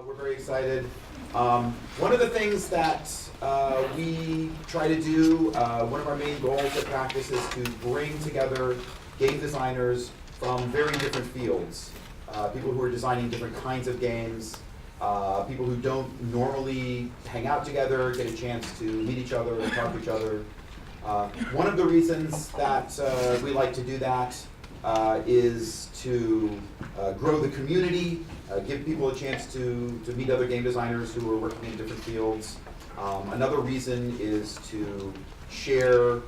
We're very excited. One of the things that we try to do, one of our main goals at Practice is to bring together game designers from very different fields. People who are designing different kinds of games, people who don't normally hang out together, get a chance to meet each other and talk to each other. One of the reasons that we like to do that is to grow the community, give people a chance to meet other game designers who are working in different fields. Another reason is to share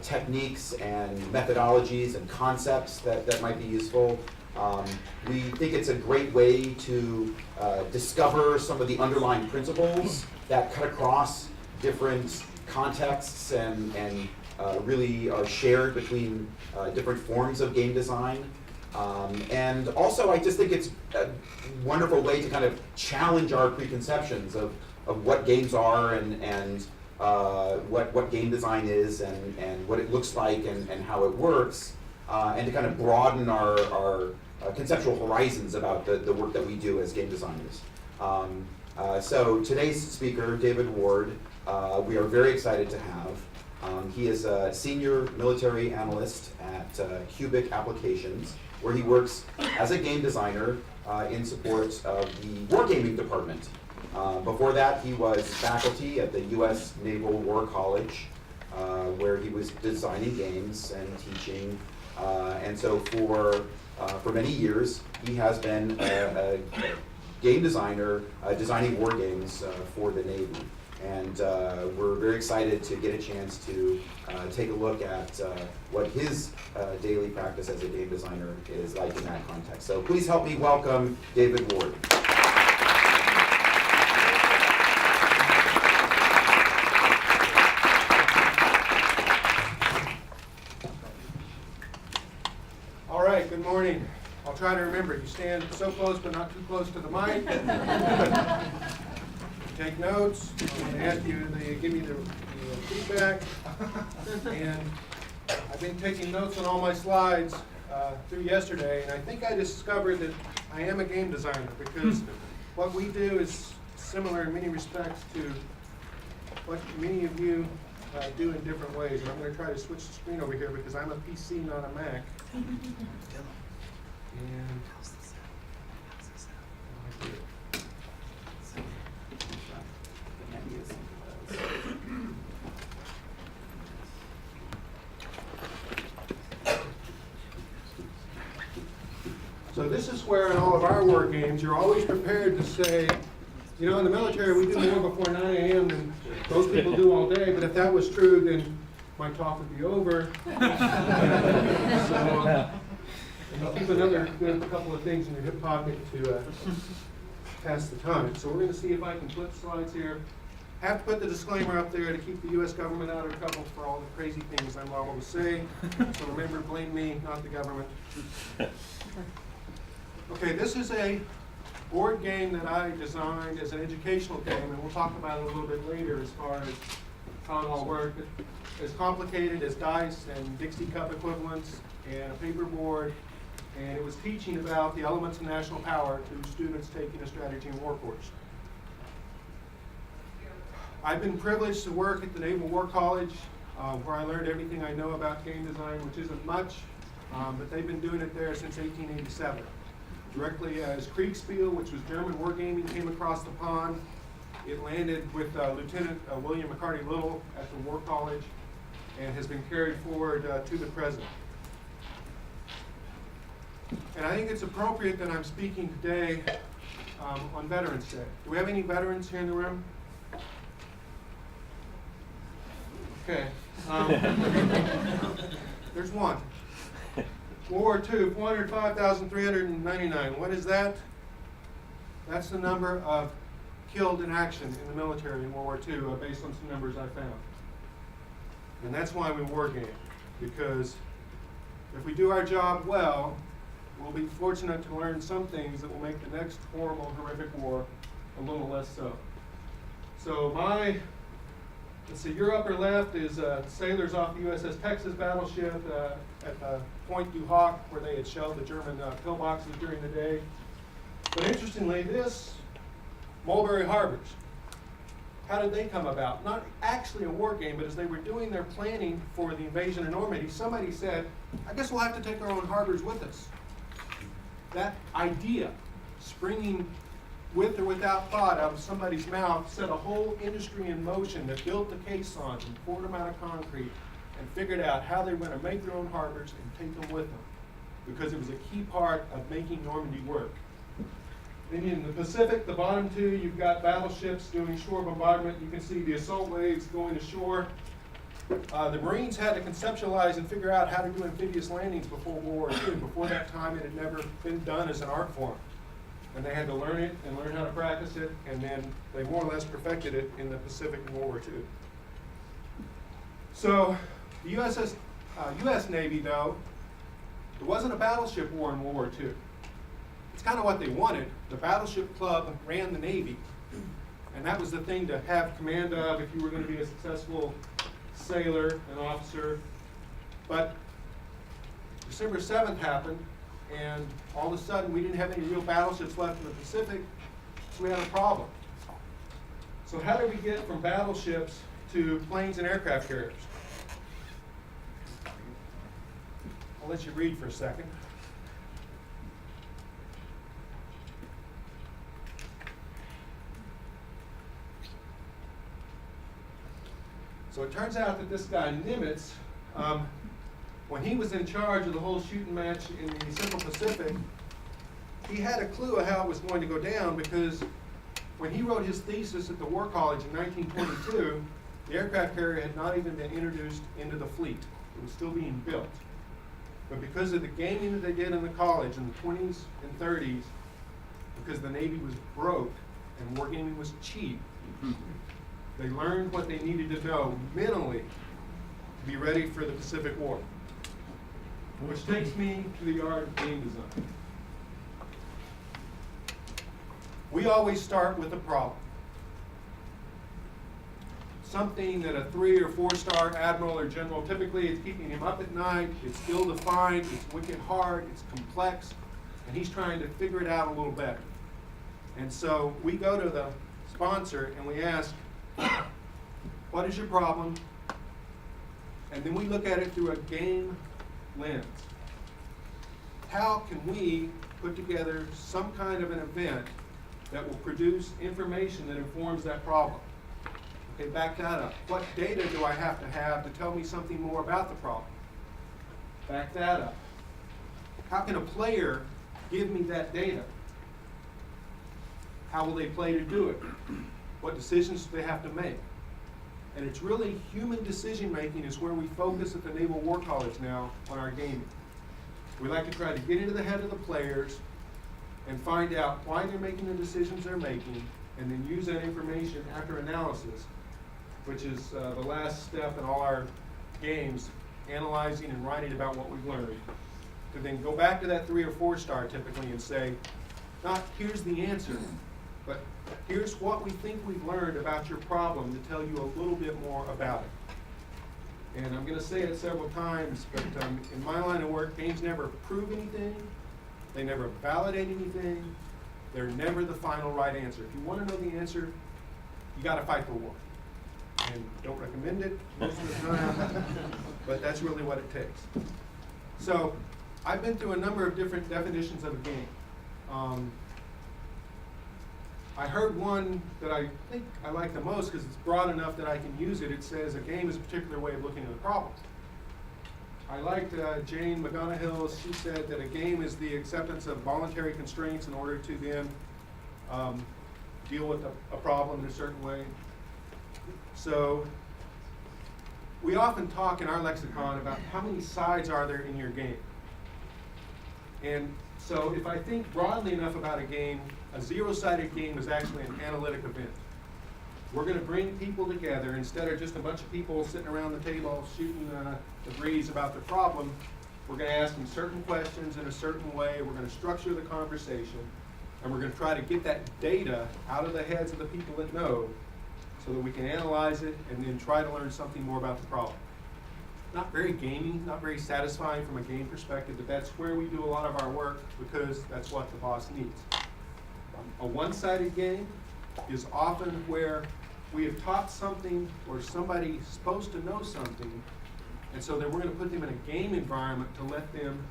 techniques and methodologies and concepts that might be useful. We think it's a great way to discover some of the underlying principles that cut across different contexts and really are shared between different forms of game design. And also, I just think it's a wonderful way to kind of challenge our preconceptions of what games are and what game design is and what it looks like and how it works, and to kind of broaden our conceptual horizons about the work that we do as game designers. So today's speaker, David Ward, we are very excited to have. He is a senior military analyst at Cubic Applications, where he works as a game designer in support of the wargaming department. Before that, he was faculty at the U.S. Naval War College, where he was designing games and teaching. And so for many years, he has been a game designer designing war games for the Navy. And we're very excited to get a chance to take a look at what his daily practice as a game designer is like in that context. So please help me welcome David Ward. All right, good morning. I'll try to remember, you stand so close but not too close to the mic. Take notes. I'm going to ask you to give me the feedback. And I've been taking notes on all my slides through yesterday, and I think I discovered that I am a game designer because what we do is similar in many respects to what many of you do in different ways. And I'm going to try to switch the screen over here because I'm a PC, not a Mac. And so this is where in all of our war games, you're always prepared to say, you know, in the military we do more before 9 a.m. than most people do all day, but if that was true, then my talk would be over. So, and keep another good couple of things in your hip pocket to pass the time. So we're going to see if I can flip slides here. I have to put the disclaimer up there to keep the U.S. government out of trouble for all the crazy things I'm liable to say. So remember, blame me, not the government. Okay, this is a board game that I designed as an educational game, and we'll talk about it a little bit later as far as how it all works. It's complicated as dice and Dixie Cup equivalents and a paper board, and it was teaching about the elements of national power to students taking a strategy and war course. I've been privileged to work at the Naval War College, where I learned everything I know about game design, which isn't much, but they've been doing it there since 1887. Directly as Kriegspiel, which was German wargaming, came across the pond. It landed with Lieutenant William McCarty Little at the War College and has been carried forward to the present. And I think it's appropriate that I'm speaking today on Veterans Day. Do we have any veterans here in the room? Okay. There's one. World War II, 405,399. What is that? That's the number of killed in action in the military in World War II, based on some numbers I found. And that's why we war game, because if we do our job well, we'll be fortunate to learn some things that will make the next horrible, horrific war a little less so. So let's see, your upper left is sailors off the USS Texas battleship at Point du Hoc, where they had shelled the German pillboxes during the day. But interestingly, this Mulberry Harbors. How did they come about? Not actually a war game, but as they were doing their planning for the invasion of Normandy, somebody said, I guess we'll have to take our own harbors with us. That idea, springing with or without thought out of somebody's mouth, set a whole industry in motion that built the caissons and poured them out of concrete and figured out how they were going to make their own harbors and take them with them, because it was a key part of making Normandy work. Then in the Pacific, the bottom two, you've got battleships doing shore bombardment. You can see the assault waves going ashore. The Marines had to conceptualize and figure out how to do amphibious landings before World War II. Before that time, it had never been done as an art form. And they had to learn it and learn how to practice it, and then they more or less perfected it in the Pacific in World War II. So the U.S. Navy, though, there wasn't a battleship war in World War II. It's kind of what they wanted. The Battleship Club ran the Navy, and that was the thing to have command of if you were going to be a successful sailor, an officer. But December 7th happened, and all of a sudden we didn't have any real battleships left in the Pacific, so we had a problem. So how did we get from battleships to planes and aircraft carriers? I'll let you read for a second. So it turns out that this guy Nimitz, when he was in charge of the whole shooting match in the Central Pacific, he had a clue of how it was going to go down, because when he wrote his thesis at the War College in 1922, the aircraft carrier had not even been introduced into the fleet. It was still being built. But because of the gaming that they did in the college in the 20s and 30s, because the Navy was broke and wargaming was cheap, they learned what they needed to know mentally to be ready for the Pacific War. Which takes me to the art of game design. We always start with a problem. Something that a 3 or 4-star admiral or general, typically it's keeping him up at night, it's ill-defined, it's wicked hard, it's complex, and he's trying to figure it out a little better. And so we go to the sponsor and we ask, what is your problem? And then we look at it through a game lens. How can we put together some kind of an event that will produce information that informs that problem? Okay, back that up. What data do I have to tell me something more about the problem? Back that up. How can a player give me that data? How will they play to do it? What decisions do they have to make? And it's really human decision making is where we focus at the Naval War College now on our gaming. We like to try to get into the head of the players and find out why they're making the decisions they're making, and then use that information after analysis, which is the last step in all our games, analyzing and writing about what we've learned, to then go back to that 3 or 4-star typically and say, not here's the answer, but here's what we think we've learned about your problem to tell you a little bit more about it. And I'm going to say it several times, but in my line of work, games never prove anything, they never validate anything, they're never the final right answer. If you want to know the answer, you got to fight the war. And don't recommend it most of the time, but that's really what it takes. So I've been through a number of different definitions of a game. I heard one that I think I like the most because it's broad enough that I can use it. It says a game is a particular way of looking at a problem. I liked Jane McGonagall's. She said that a game is the acceptance of voluntary constraints in order to then deal with a problem in a certain way. So we often talk in our lexicon about how many sides are there in your game. And so if I think broadly enough about a game, a 0-sided game is actually an analytic event. We're going to bring people together instead of just a bunch of people sitting around the table shooting the breeze about the problem. We're going to ask them certain questions in a certain way. We're going to structure the conversation, and we're going to try to get that data out of the heads of the people that know so that we can analyze it and then try to learn something more about the problem. Not very gamey, not very satisfying from a game perspective, but that's where we do a lot of our work because that's what the boss needs. A one-sided game is often where we have taught something or somebody's supposed to know something, and so then we're going to put them in a game environment to let them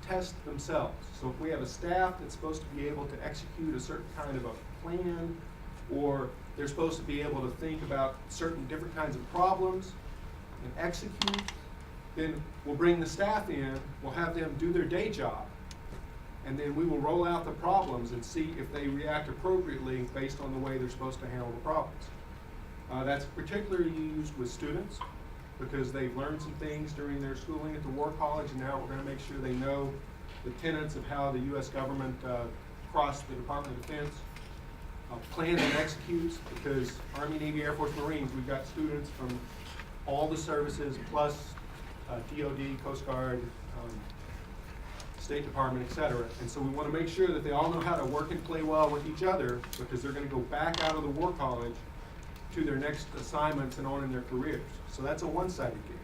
test themselves. So if we have a staff that's supposed to be able to execute a certain kind of a plan, or they're supposed to be able to think about certain different kinds of problems and execute, then we'll bring the staff in, we'll have them do their day job, and then we will roll out the problems and see if they react appropriately based on the way they're supposed to handle the problems. That's particularly used with students because they've learned some things during their schooling at the War College, and now we're going to make sure they know the tenets of how the U.S. government across the Department of Defense plans and executes, because Army, Navy, Air Force, Marines, we've got students from all the services plus DOD, Coast Guard, State Department, etc. And so we want to make sure that they all know how to work and play well with each other, because they're going to go back out of the War College to their next assignments and on in their careers. So that's a one-sided game.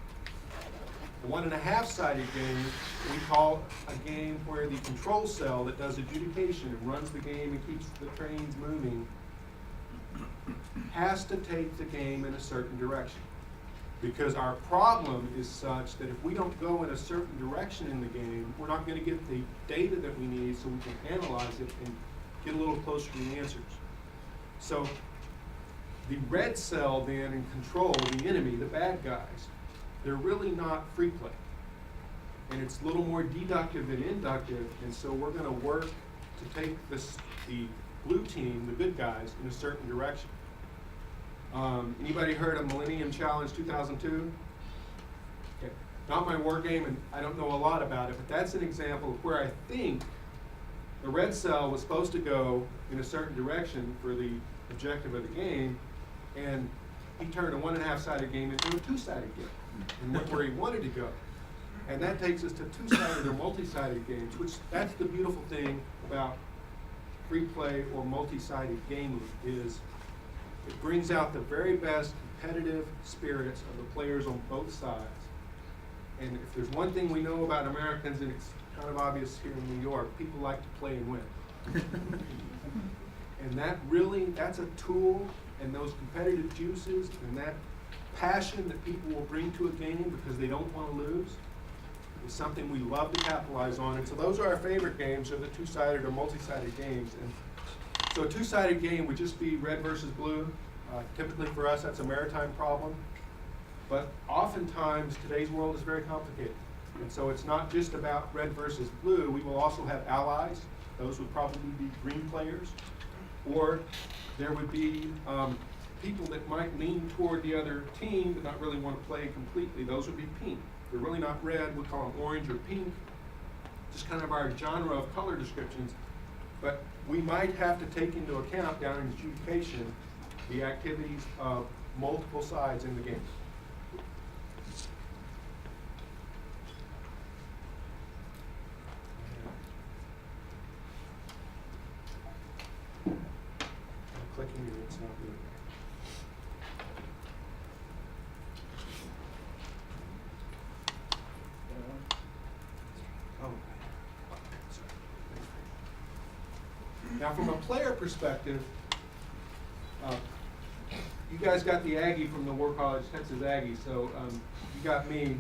The 1.5-sided game we call a game where the control cell that does adjudication and runs the game and keeps the trains moving has to take the game in a certain direction. Because our problem is such that if we don't go in a certain direction in the game, we're not going to get the data that we need so we can analyze it and get a little closer to the answers. So the red cell then in control, the enemy, the bad guys, they're really not free play. And it's a little more deductive than inductive, and so we're going to work to take the blue team, the good guys, in a certain direction. Anybody heard of Millennium Challenge 2002? Okay. Not my war game, and I don't know a lot about it, but that's an example of where I think the red cell was supposed to go in a certain direction for the objective of the game, and he turned a 1.5-sided game into a 2-sided game and went where he wanted to go. And that takes us to 2-sided or multi-sided games, which that's the beautiful thing about free play or multi-sided gaming, is it brings out the very best competitive spirits of the players on both sides. And if there's one thing we know about Americans, and it's kind of obvious here in New York, people like to play and win. And that's a tool, and those competitive juices and that passion that people will bring to a game because they don't want to lose is something we love to capitalize on. And so those are our favorite games, are the 2-sided or multi-sided games. And so a 2-sided game would just be red versus blue. Typically for us, that's a maritime problem. But oftentimes, today's world is very complicated. And so it's not just about red versus blue. We will also have allies. Those would probably be green players. Or there would be people that might lean toward the other team but not really want to play completely. Those would be pink. They're really not red. We call them orange or pink. Just kind of our genre of color descriptions. But we might have to take into account down in adjudication the activities of multiple sides in the game. I'm clicking and it's not doing it. Now, from a player perspective, you guys got the Aggie from the War College, Texas Aggie, so you got me.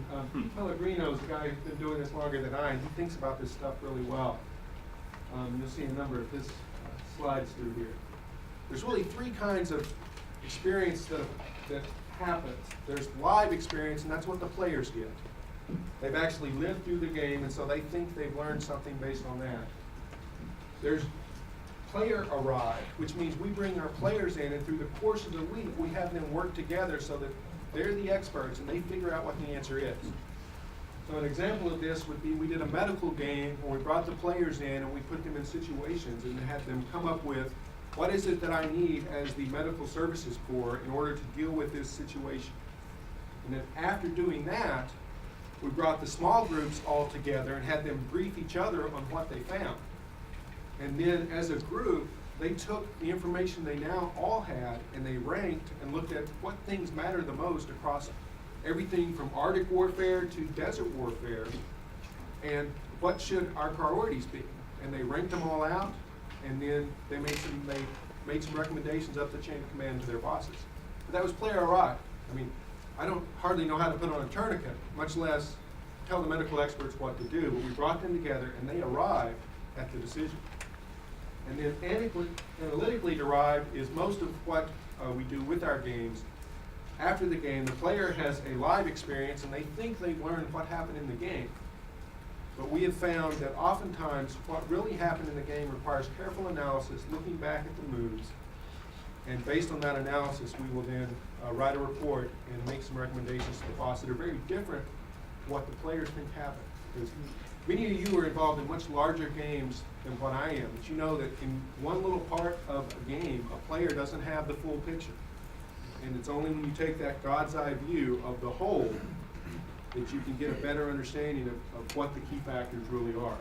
Pellegrino's the guy who's been doing this longer than I, and he thinks about this stuff really well. You'll see a number of his slides through here. There's really 3 kinds of experience that happens. There's live experience, and that's what the players get. They've actually lived through the game, and so they think they've learned something based on that. There's player arrive, which means we bring our players in, and through the course of the week, we have them work together so that they're the experts and they figure out what the answer is. So an example of this would be we did a medical game where we brought the players in and we put them in situations and had them come up with what is it that I need as the medical services corps in order to deal with this situation. And then after doing that, we brought the small groups all together and had them brief each other on what they found. And then as a group, they took the information they now all had and they ranked and looked at what things matter the most across everything from Arctic warfare to desert warfare, and what should our priorities be. And they ranked them all out, and then they made some recommendations up the chain of command to their bosses. But that was player arrived. I mean, I don't hardly know how to put on a tourniquet, much less tell the medical experts what to do, but we brought them together and they arrived at the decision. And then analytically derived is most of what we do with our games. After the game, the player has a live experience and they think they've learned what happened in the game. But we have found that oftentimes what really happened in the game requires careful analysis, looking back at the moves, and based on that analysis, we will then write a report and make some recommendations to the boss that are very different from what the players think happened. Because many of you are involved in much larger games than what I am, but you know that in one little part of a game, a player doesn't have the full picture. And it's only when you take that God's eye view of the whole that you can get a better understanding of what the key factors really are.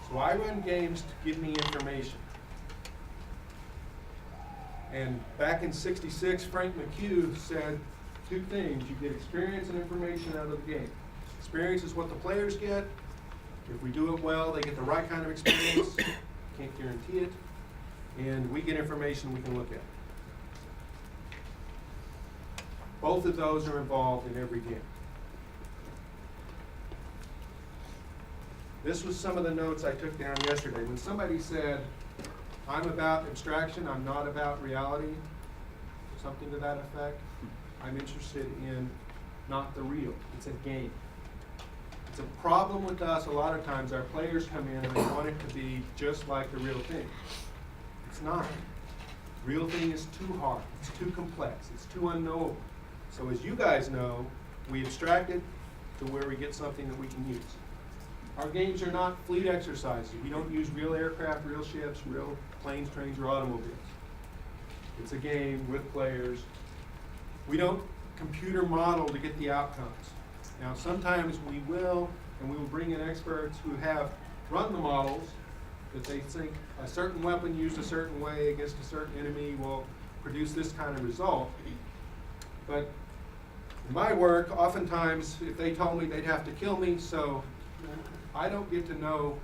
So I run games to give me information. And back in '66, Frank McHugh said two things. You get experience and information out of the game. Experience is what the players get. If we do it well, they get the right kind of experience. Can't guarantee it. And we get information we can look at. Both of those are involved in every game. This was some of the notes I took down yesterday. When somebody said, I'm about abstraction, I'm not about reality, something to that effect, I'm interested in not the real. It's a game. It's a problem with us a lot of times. Our players come in and they want it to be just like the real thing. It's not. Real thing is too hard. It's too complex. It's too unknowable. So as you guys know, we abstract it to where we get something that we can use. Our games are not fleet exercises. We don't use real aircraft, real ships, real planes, trains, or automobiles. It's a game with players. We don't computer model to get the outcomes. Now, sometimes we will, and we will bring in experts who have run the models that they think a certain weapon used a certain way against a certain enemy will produce this kind of result. But in my work, oftentimes, if they told me they'd have to kill me, so I don't get to know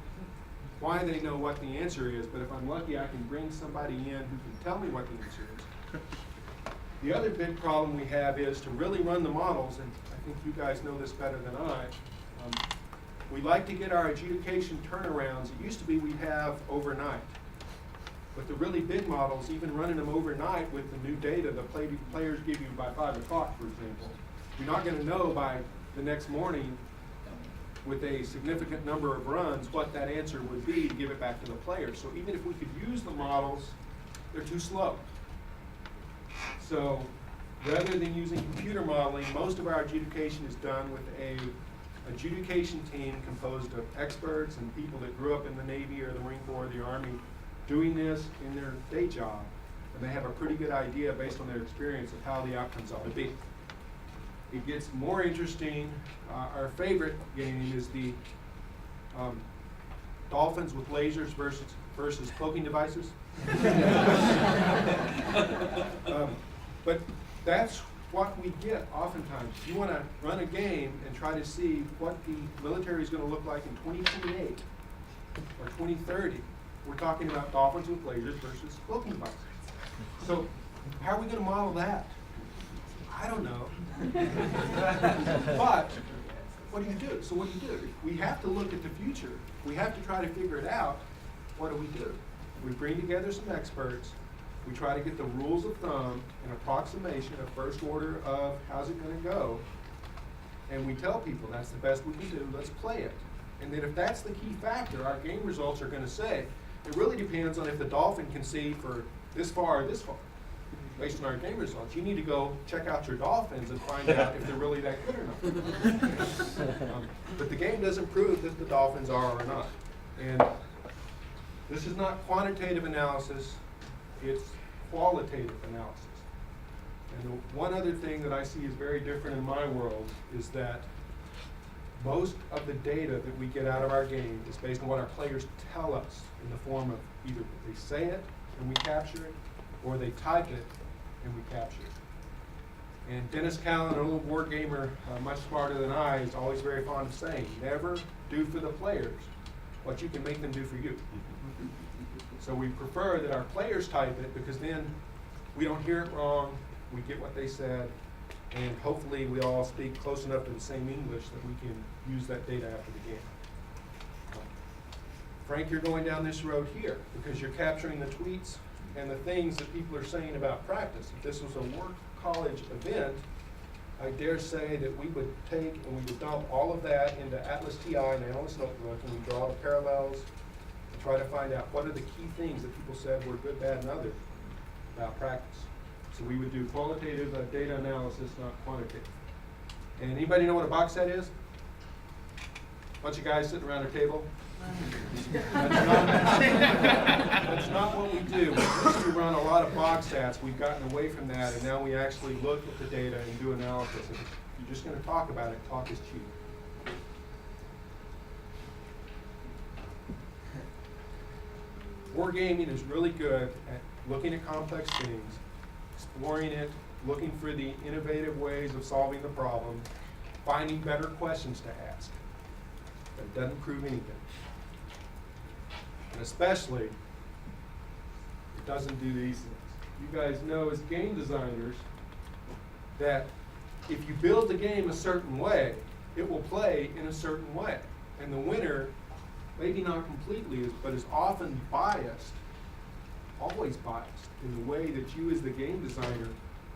why they know what the answer is, but if I'm lucky, I can bring somebody in who can tell me what the answer is. The other big problem we have is to really run the models, and I think you guys know this better than I. We like to get our adjudication turnarounds. It used to be we'd have overnight. But the really big models, even running them overnight with the new data the players give you by 5 o'clock, for example, you're not going to know by the next morning with a significant number of runs what that answer would be to give it back to the players. So even if we could use the models, they're too slow. So rather than using computer modeling, most of our adjudication is done with a adjudication team composed of experts and people that grew up in the Navy or the Marine Corps or the Army doing this in their day job. And they have a pretty good idea based on their experience of how the outcomes ought to be. It gets more interesting. Our favorite game is the dolphins with lasers versus cloaking devices. But that's what we get oftentimes. You want to run a game and try to see what the military is going to look like in 2028 or 2030. We're talking about dolphins with lasers versus cloaking devices. So how are we going to model that? I don't know. But what do you do? So what do you do? We have to look at the future. We have to try to figure it out. What do we do? We bring together some experts. We try to get the rules of thumb, an approximation, a first order of how's it going to go. And we tell people that's the best we can do. Let's play it. And then if that's the key factor, our game results are going to say, it really depends on if the dolphin can see for this far or this far. Based on our game results, you need to go check out your dolphins and find out if they're really that good or not. But the game doesn't prove that the dolphins are or not. And this is not quantitative analysis, it's qualitative analysis. And the one other thing that I see is very different in my world is that most of the data that we get out of our game is based on what our players tell us in the form of either they say it and we capture it, or they type it and we capture it. And Dennis Callan, a little board gamer, much smarter than I, is always very fond of saying, never do for the players what you can make them do for you. So we prefer that our players type it, because then we don't hear it wrong, we get what they said, and hopefully we all speak close enough to the same English that we can use that data after the game. Frank, you're going down this road here because you're capturing the tweets and the things that people are saying about practice. If this was a work college event, I dare say that we would take and we would dump all of that into Atlas TI and Analyst Notebook, and we draw the parallels and try to find out what are the key things that people said were good, bad, and other about practice. So we would do qualitative data analysis, not quantitative. And anybody know what a box set is? Bunch of guys sitting around a table. That's not what we do. We used to run a lot of box stats. We've gotten away from that, and now we actually look at the data and do analysis. If you're just going to talk about it, talk is cheap. Wargaming is really good at looking at complex things, exploring it, looking for the innovative ways of solving the problem, finding better questions to ask. But it doesn't prove anything. And especially, it doesn't do these things. You guys know as game designers that if you build the game a certain way, it will play in a certain way. And the winner, maybe not completely, but is often biased, always biased, in the way that you as the game designer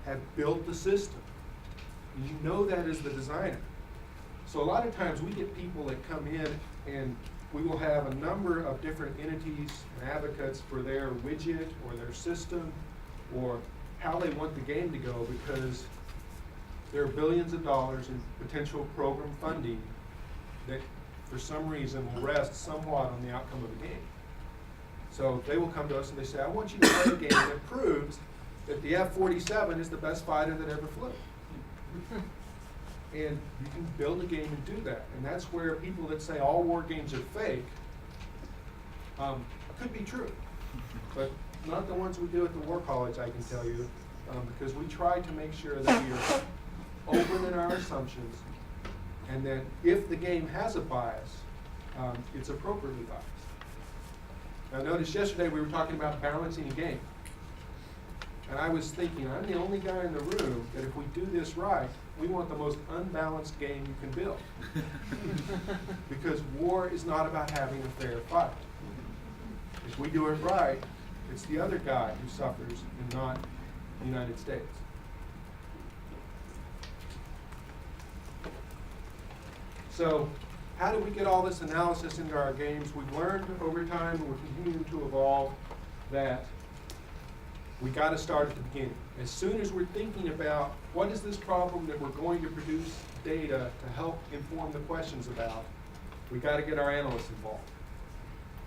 have built the system. And you know that as the designer. So a lot of times we get people that come in and we will have a number of different entities and advocates for their widget or their system or how they want the game to go, because there are billions of dollars in potential program funding that for some reason will rest somewhat on the outcome of the game. So they will come to us and they say, I want you to play a game that proves that the F-47 is the best fighter that ever flew. And you can build a game and do that. And that's where people that say all war games are fake could be true. But not the ones we do at the War College, I can tell you, because we try to make sure that we are open in our assumptions, and that if the game has a bias, it's appropriately biased. Now notice yesterday we were talking about balancing a game. And I was thinking, I'm the only guy in the room that if we do this right, we want the most unbalanced game you can build. Because war is not about having a fair fight. If we do it right, it's the other guy who suffers and not the United States. So how do we get all this analysis into our games? We've learned over time, and we're continuing to evolve, that we got to start at the beginning. As soon as we're thinking about what is this problem that we're going to produce data to help inform the questions about, we got to get our analysts involved.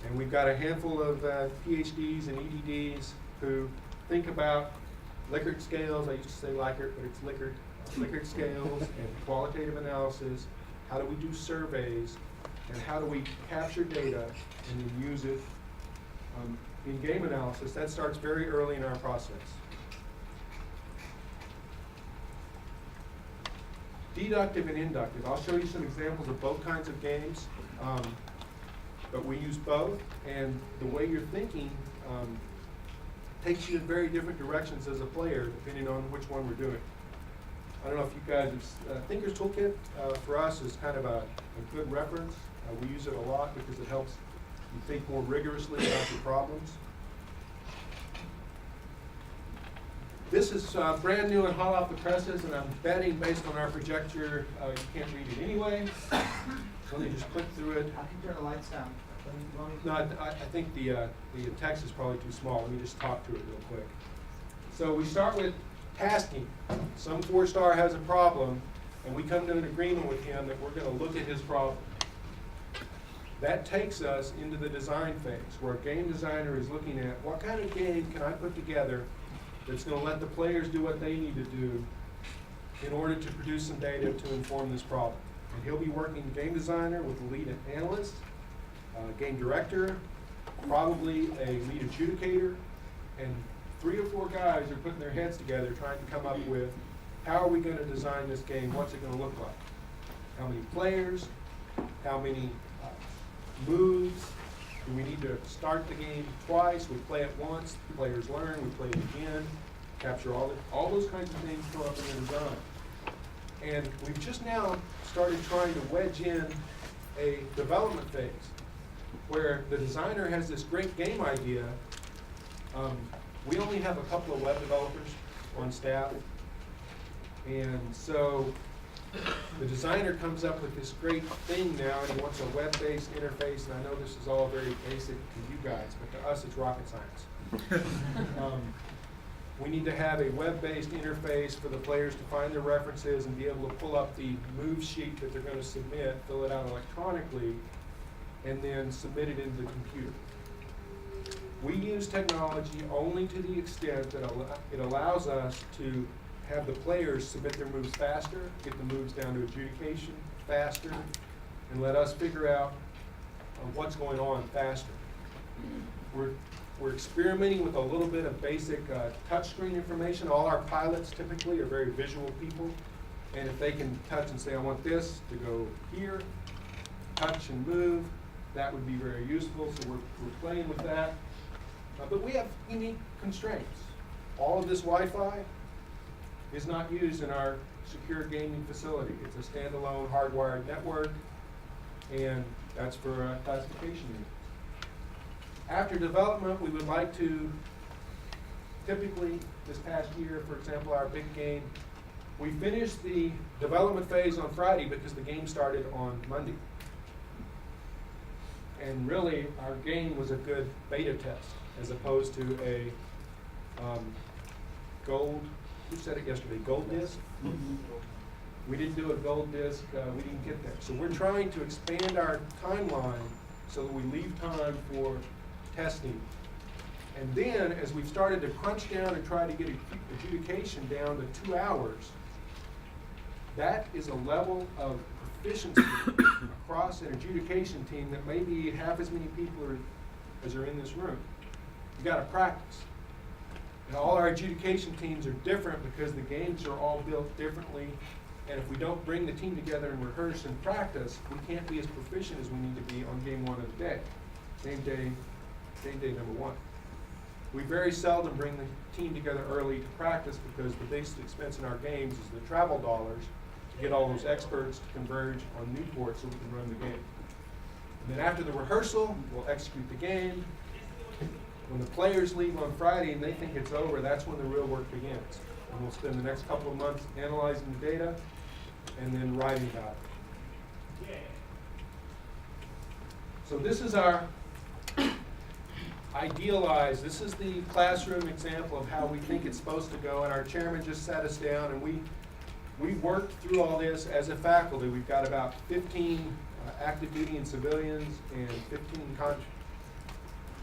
And we've got a handful of PhDs and EDDs who think about Likert scales. I used to say Likert, but it's Likert. Likert scales and qualitative analysis. How do we do surveys? And how do we capture data and then use it in game analysis? That starts very early in our process. Deductive and inductive. I'll show you some examples of both kinds of games, but we use both, and the way you're thinking takes you in very different directions as a player, depending on which one we're doing. I don't know if you guys, Thinker's Toolkit for us is kind of a good reference. We use it a lot because it helps you think more rigorously about your problems. This is brand new and hot off the presses, and I'm betting based on our projector, you can't read it anyway. So let me just click through it. I can turn the lights down. No, I think the text is probably too small. Let me just talk to it real quick. So we start with tasking. Some 4-star has a problem, and we come to an agreement with him that we're going to look at his problem. That takes us into the design phase, where a game designer is looking at what kind of game can I put together that's going to let the players do what they need to do in order to produce some data to inform this problem. And he'll be working game designer with a lead analyst, game director, probably a lead adjudicator, and 3 or 4 guys are putting their heads together trying to come up with how are we going to design this game? What's it going to look like? How many players? How many moves? Do we need to start the game twice? We play it once, the players learn, we play it again, capture all those kinds of things come up in the design. And we've just now started trying to wedge in a development phase where the designer has this great game idea. We only have a couple of web developers on staff, and so the designer comes up with this great thing now, and he wants a web-based interface, and I know this is all very basic to you guys, but to us it's rocket science. We need to have a web-based interface for the players to find their references and be able to pull up the move sheet that they're going to submit, fill it out electronically, and then submit it into the computer. We use technology only to the extent that it allows us to have the players submit their moves faster, get the moves down to adjudication faster, and let us figure out what's going on faster. We're experimenting with a little bit of basic touchscreen information. All our pilots typically are very visual people, and if they can touch and say, I want this to go here, touch and move, that would be very useful, so we're playing with that. But we have unique constraints. All of this Wi-Fi is not used in our secure gaming facility. It's a standalone hardwired network, and that's for classification reasons. After development, we would like to, typically this past year, for example, our big game, we finished the development phase on Friday because the game started on Monday. And really, our game was a good beta test as opposed to a gold, who said it yesterday, gold disc? We didn't do a gold disc, we didn't get there. So we're trying to expand our timeline so that we leave time for testing. And then, as we've started to crunch down and try to get adjudication down to 2 hours, that is a level of proficiency across an adjudication team that maybe half as many people as are in this room. You got to practice. And all our adjudication teams are different because the games are all built differently. And if we don't bring the team together and rehearse and practice, we can't be as proficient as we need to be on game one of the day. Game day number one. We very seldom bring the team together early to practice because the biggest expense in our games is the travel dollars to get all those experts to converge on Newport so we can run the game. And then after the rehearsal, we'll execute the game. When the players leave on Friday and they think it's over, that's when the real work begins. And we'll spend the next couple of months analyzing the data and then writing about it. So this is our idealized, this is the classroom example of how we think it's supposed to go, and our chairman just sat us down and we worked through all this as a faculty. We've got about 15 active duty and civilians and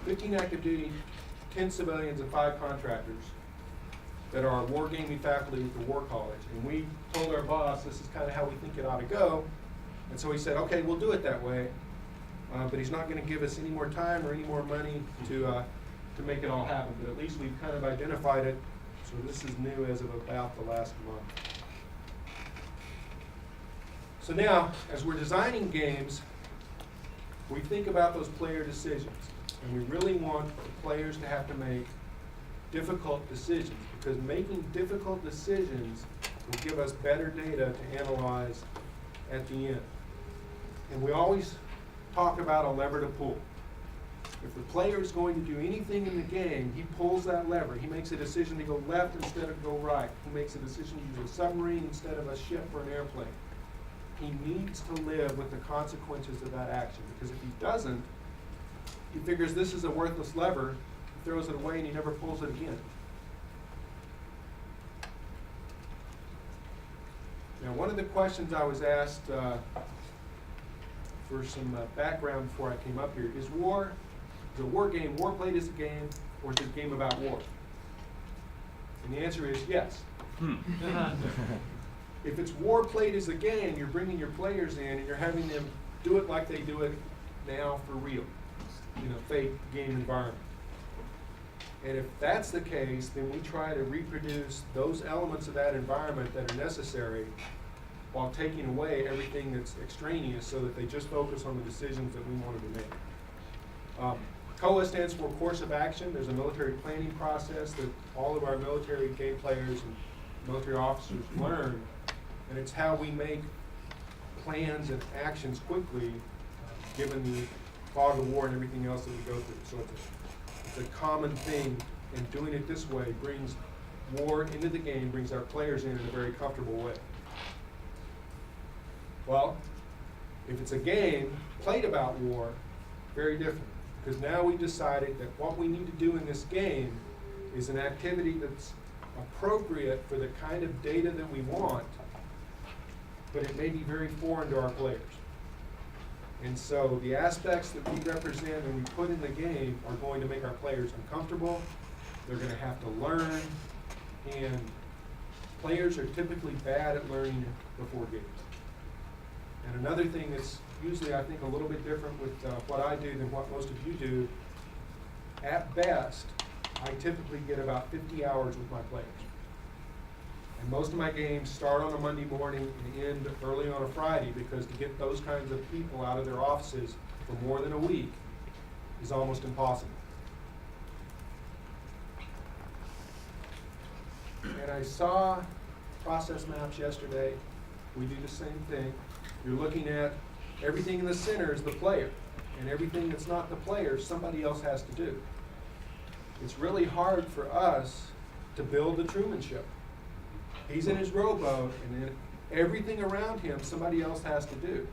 15 active duty, 10 civilians, and 5 contractors that are wargaming faculty with the War College. And we told our boss this is kind of how we think it ought to go. And so he said, okay, we'll do it that way. But he's not going to give us any more time or any more money to make it all happen. But at least we've kind of identified it. So this is new as of about the last month. So now, as we're designing games, we think about those player decisions. And we really want the players to have to make difficult decisions, because making difficult decisions will give us better data to analyze at the end. And we always talk about a lever to pull. If the player is going to do anything in the game, he pulls that lever. He makes a decision to go left instead of go right. He makes a decision to use a submarine instead of a ship or an airplane. He needs to live with the consequences of that action, because if he doesn't, he figures this is a worthless lever, he throws it away, and he never pulls it again. Now, one of the questions I was asked for some background before I came up here, is a war game, war played as a game, or is it a game about war? And the answer is yes. If it's war played as a game, you're bringing your players in and you're having them do it like they do it now for real, fake game environment. And if that's the case, then we try to reproduce those elements of that environment that are necessary while taking away everything that's extraneous so that they just focus on the decisions that we want them to make. COA stands for Course of Action. There's a military planning process that all of our military game players and military officers learn, and it's how we make plans and actions quickly given the fog of war and everything else that we go through. So it's a common thing, and doing it this way brings war into the game, brings our players in a very comfortable way. Well, if it's a game played about war, very different. Because now we decided that what we need to do in this game is an activity that's appropriate for the kind of data that we want, but it may be very foreign to our players. And so the aspects that we represent and we put in the game are going to make our players uncomfortable. They're going to have to learn, and players are typically bad at learning before games. And another thing that's usually, I think, a little bit different with what I do than what most of you do, at best, I typically get about 50 hours with my players. And most of my games start on a Monday morning and end early on a Friday, because to get those kinds of people out of their offices for more than a week is almost impossible. And I saw process maps yesterday. We do the same thing. You're looking at everything in the center is the player, and everything that's not the player, somebody else has to do. It's really hard for us to build the Truman Show. He's in his rowboat, and then everything around him, somebody else has to do.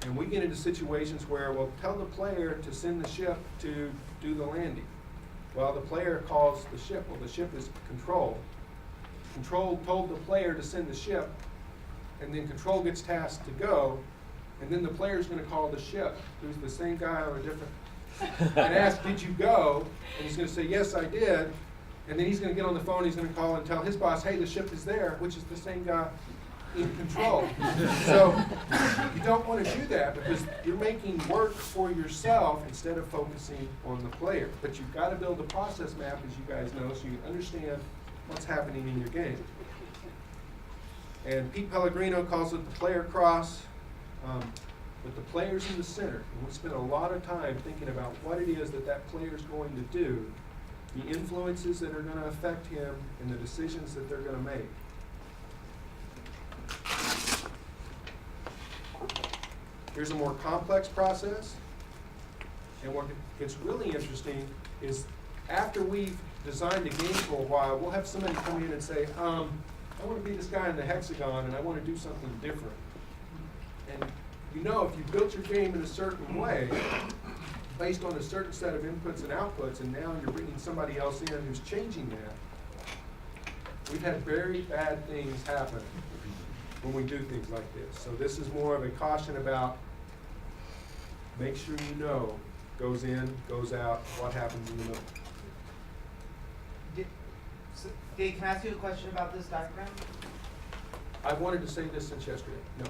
And we get into situations where we'll tell the player to send the ship to do the landing. Well, the player calls the ship. Well, the ship is Control. Control told the player to send the ship, and then Control gets tasked to go, and then the player's going to call the ship, who's the same guy on a different, and ask, did you go? And he's going to say, yes, I did. And then he's going to get on the phone, he's going to call and tell his boss, hey, the ship is there, which is the same guy in Control. So you don't want to do that, because you're making work for yourself instead of focusing on the player. But you've got to build a process map, as you guys know, so you understand what's happening in your game. And Pete Pellegrino calls it the player cross, but the player's in the center. And we spend a lot of time thinking about what it is that that player's going to do, the influences that are going to affect him, and the decisions that they're going to make. Here's a more complex process. And what gets really interesting is after we've designed a game for a while, we'll have somebody come in and say, I want to be this guy in the hexagon, and I want to do something different. And you know, if you built your game in a certain way, based on a certain set of inputs and outputs, and now you're bringing somebody else in who's changing that, we've had very bad things happen when we do things like this. So this is more of a caution about make sure you know goes in, goes out, what happens in the middle. Dave, can I ask you a question about this diagram? I wanted to say this since yesterday. No.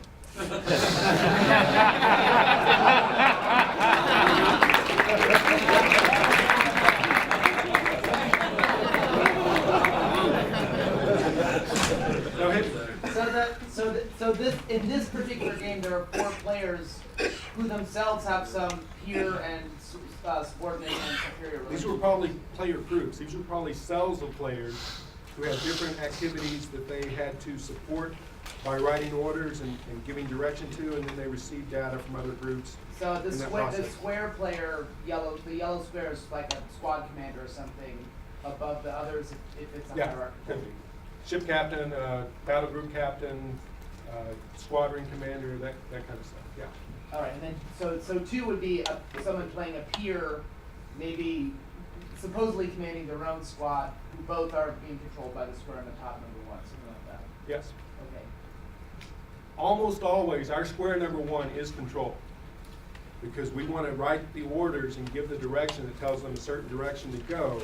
So this in this particular game, there are 4 players who themselves have some peer and subordinate and superior relations. These were probably player groups. These were probably cells of players who had different activities that they had to support by writing orders and giving direction to, and then they received data from other groups. So the square player, the yellow square is like a squad commander or something above the others if it's a hierarchical. Could be. Ship captain, battle group captain, squadron commander, that kind of stuff. Yeah. All right, and then so 2 would be someone playing a peer, maybe supposedly commanding their own squad, who both are being controlled by the square on the top, number 1, something like that. Yes. Okay. Almost always, our square number 1 is control, because we want to write the orders and give the direction that tells them a certain direction to go.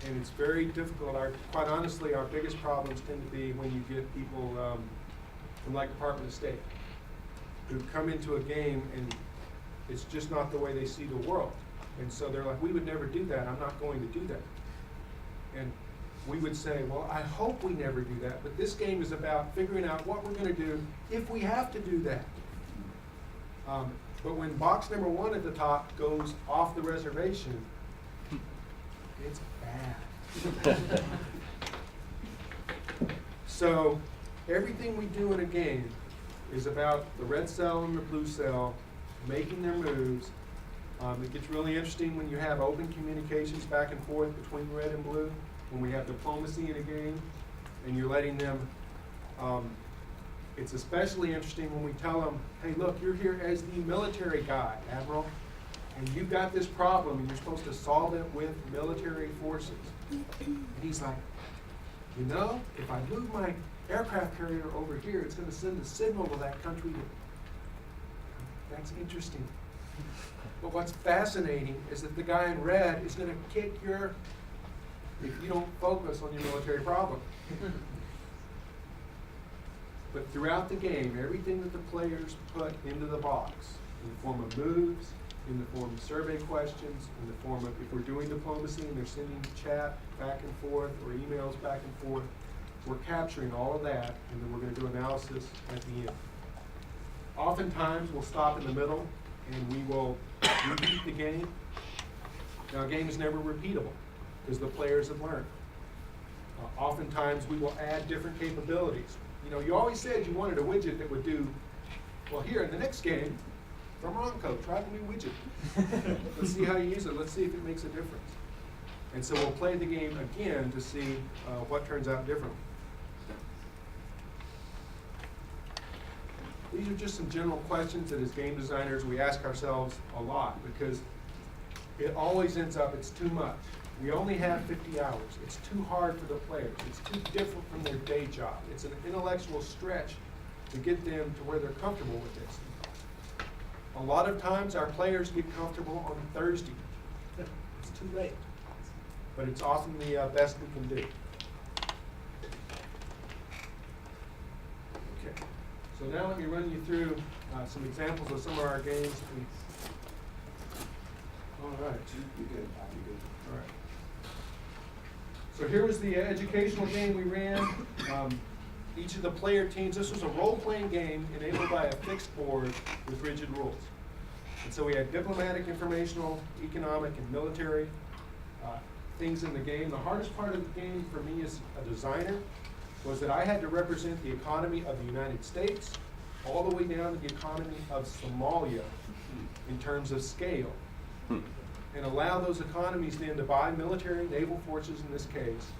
And it's very difficult. Quite honestly, our biggest problems tend to be when you get people from like Department of State who come into a game and it's just not the way they see the world. And so they're like, we would never do that, I'm not going to do that. And we would say, well, I hope we never do that, but this game is about figuring out what we're gonna do if we have to do that. But when box number 1 at the top goes off the reservation, it's bad. So everything we do in a game is about the red cell and the blue cell making their moves. It gets really interesting when you have open communications back and forth between red and blue, when we have diplomacy in a game, and you're letting them, it's especially interesting when we tell them, hey, look, you're here as the military guy, Admiral, and you've got this problem, and you're supposed to solve it with military forces. And he's like, you know, if I move my aircraft carrier over here, it's going to send a signal to that country. That's interesting. But what's fascinating is that the guy in red is going to kick your, if you don't focus on your military problem. But throughout the game, everything that the players put into the box, in the form of moves, in the form of survey questions, in the form of, if we're doing diplomacy and they're sending chat back and forth or emails back and forth, we're capturing all of that, and then we're going to do analysis at the end. Oftentimes, we'll stop in the middle and we will repeat the game. Now, a game is never repeatable because the players have learned. Oftentimes, we will add different capabilities. You know, you always said you wanted a widget that would do, well, here in the next game, from Ronco, try the new widget. Let's see how you use it. Let's see if it makes a difference. And so we'll play the game again to see what turns out differently. These are just some general questions that as game designers we ask ourselves a lot, because it always ends up, it's too much. We only have 50 hours. It's too hard for the players. It's too different from their day job. It's an intellectual stretch to get them to where they're comfortable with this. A lot of times our players get comfortable on Thursday. It's too late. But it's often the best we can do. Okay. So now let me run you through some examples of some of our games. All right. You good? You good? All right. So here was the educational game we ran. Each of the player teams, this was a role-playing game enabled by a fixed board with rigid rules. And so we had diplomatic, informational, economic, and military things in the game. The hardest part of the game for me as a designer was that I had to represent the economy of the United States all the way down to the economy of Somalia in terms of scale, and allow those economies then to buy military, naval forces in this case.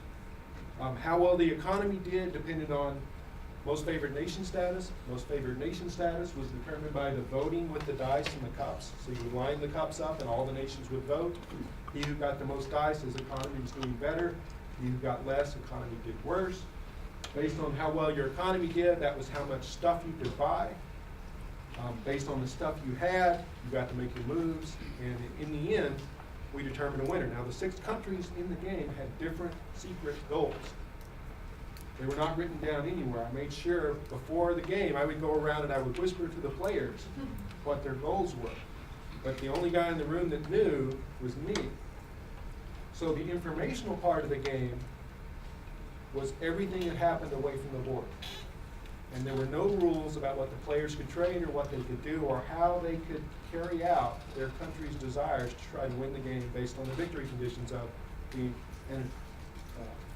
How well the economy did depended on most favored nation status. Most favored nation status was determined by the voting with the dice and the cups. So you would line the cups up and all the nations would vote. He who got the most dice, his economy was doing better. He who got less, economy did worse. Based on how well your economy did, that was how much stuff you could buy. Based on the stuff you had, you got to make your moves, and in the end, we determined a winner. Now, the 6 countries in the game had different secret goals. They were not written down anywhere. I made sure before the game, I would go around and I would whisper to the players what their goals were. But the only guy in the room that knew was me. So the informational part of the game was everything that happened away from the board. And there were no rules about what the players could trade or what they could do or how they could carry out their country's desires to try to win the game based on the victory conditions of the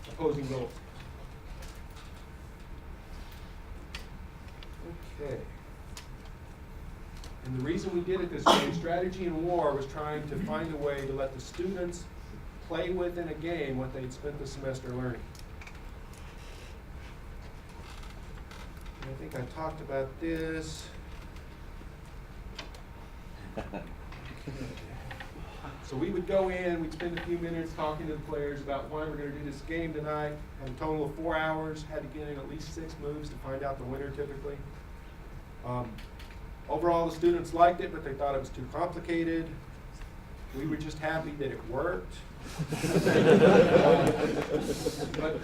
opposing goals. Okay. And the reason we did it this way, Strategy in War was trying to find a way to let the students play with in a game what they'd spent the semester learning. I think I talked about this. So we would go in, we'd spend a few minutes talking to the players about why we're going to do this game tonight. Had a total of 4 hours, had to get in at least 6 moves to find out the winner typically. Overall, the students liked it, but they thought it was too complicated. We were just happy that it worked. But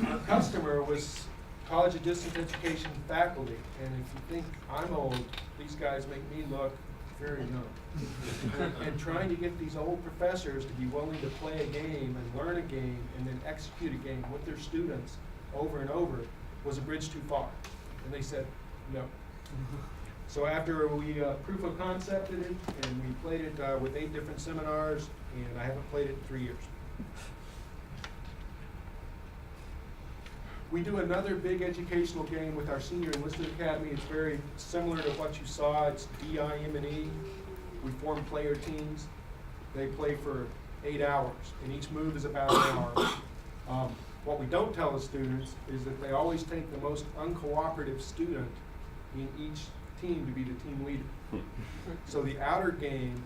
our customer was College of Distance Education faculty, and if you think I'm old, these guys make me look very young. And trying to get these old professors to be willing to play a game and learn a game and then execute a game with their students over and over was a bridge too far. And they said, no. So after we proof of concepted it, and we played it with 8 different seminars, and I haven't played it in 3 years. We do another big educational game with our Senior Enlisted Academy. It's very similar to what you saw. It's DIM&E. We form player teams. They play for 8 hours, and each move is about an hour. What we don't tell the students is that they always take the most uncooperative student in each team to be the team leader. So the outer game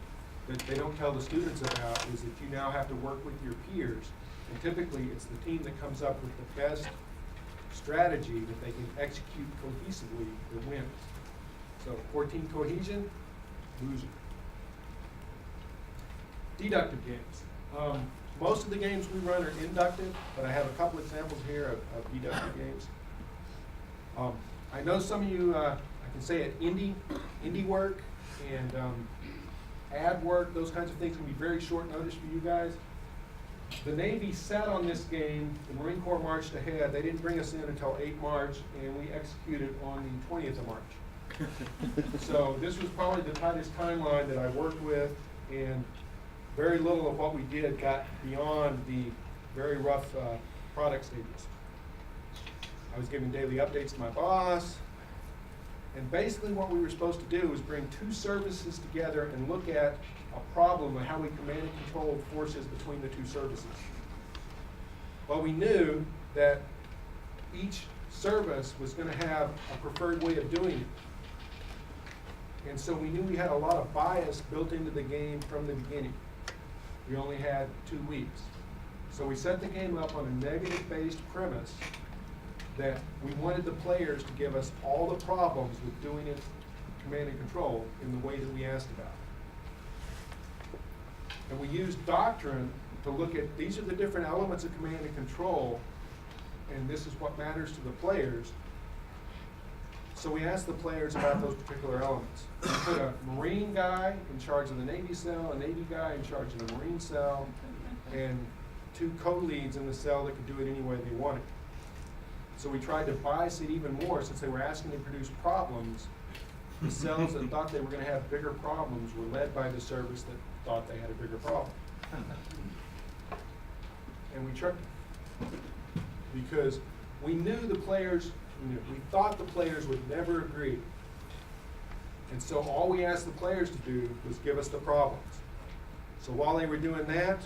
that they don't tell the students about is that you now have to work with your peers, and typically it's the team that comes up with the best strategy that they can execute cohesively that wins. So core team cohesion, loser. Deductive games. Most of the games we run are inductive, but I have a couple examples here of deductive games. I know some of you, I can say it, indie work and ad work, those kinds of things can be very short notice for you guys. The Navy sat on this game, the Marine Corps marched ahead, they didn't bring us in until 8 March, and we executed on the 20th of March. So this was probably the tightest timeline that I worked with, and very little of what we did got beyond the very rough product stages. I was giving daily updates to my boss, and basically what we were supposed to do was bring 2 services together and look at a problem of how we command and controlled forces between the 2 services. Well, we knew that each service was going to have a preferred way of doing it. And so we knew we had a lot of bias built into the game from the beginning. We only had 2 weeks. So we set the game up on a negative-based premise that we wanted the players to give us all the problems with doing it command and control in the way that we asked about. And we used doctrine to look at, these are the different elements of command and control, and this is what matters to the players. So we asked the players about those particular elements. We put a Marine guy in charge of the Navy cell, a Navy guy in charge of the Marine cell, and 2 co-leads in the cell that could do it any way they wanted. So we tried to bias it even more, since they were asking to produce problems. The cells that thought they were going to have bigger problems were led by the service that thought they had a bigger problem. And we tricked them. Because we knew the players, we thought the players would never agree. And so all we asked the players to do was give us the problems. So while they were doing that,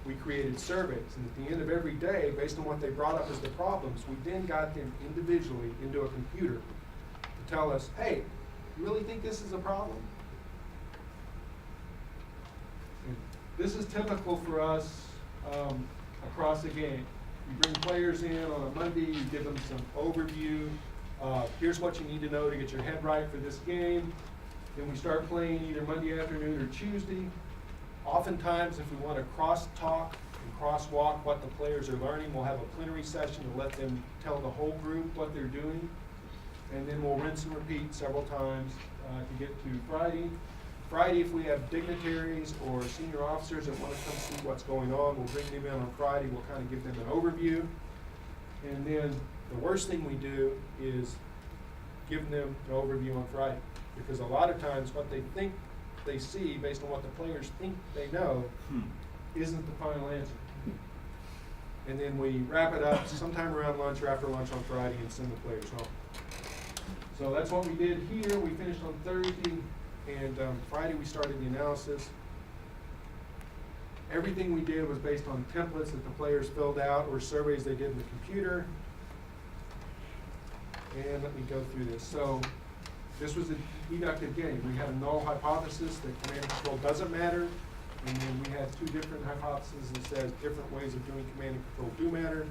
we created surveys. And at the end of every day, based on what they brought up as the problems, we then got them individually into a computer to tell us, hey, you really think this is a problem? And this is typical for us across the game. You bring players in on a Monday, you give them some overview. Here's what you need to know to get your head right for this game. Then we start playing either Monday afternoon or Tuesday. Oftentimes, if we want to cross-talk and crosswalk what the players are learning, we'll have a plenary session to let them tell the whole group what they're doing. And then we'll rinse and repeat several times to get to Friday. Friday, if we have dignitaries or senior officers that want to come see what's going on, we'll bring them in on Friday. We'll kind of give them an overview. And then the worst thing we do is give them an overview on Friday. Because a lot of times what they think they see, based on what the players think they know, isn't the final answer. And then we wrap it up sometime around lunch or after lunch on Friday and send the players home. So that's what we did here. We finished on Thursday, and Friday we started the analysis. Everything we did was based on templates that the players filled out or surveys they did in the computer. And let me go through this. So this was a deductive game. We had a null hypothesis that command and control doesn't matter. And then we had 2 different hypotheses that said different ways of doing command and control do matter.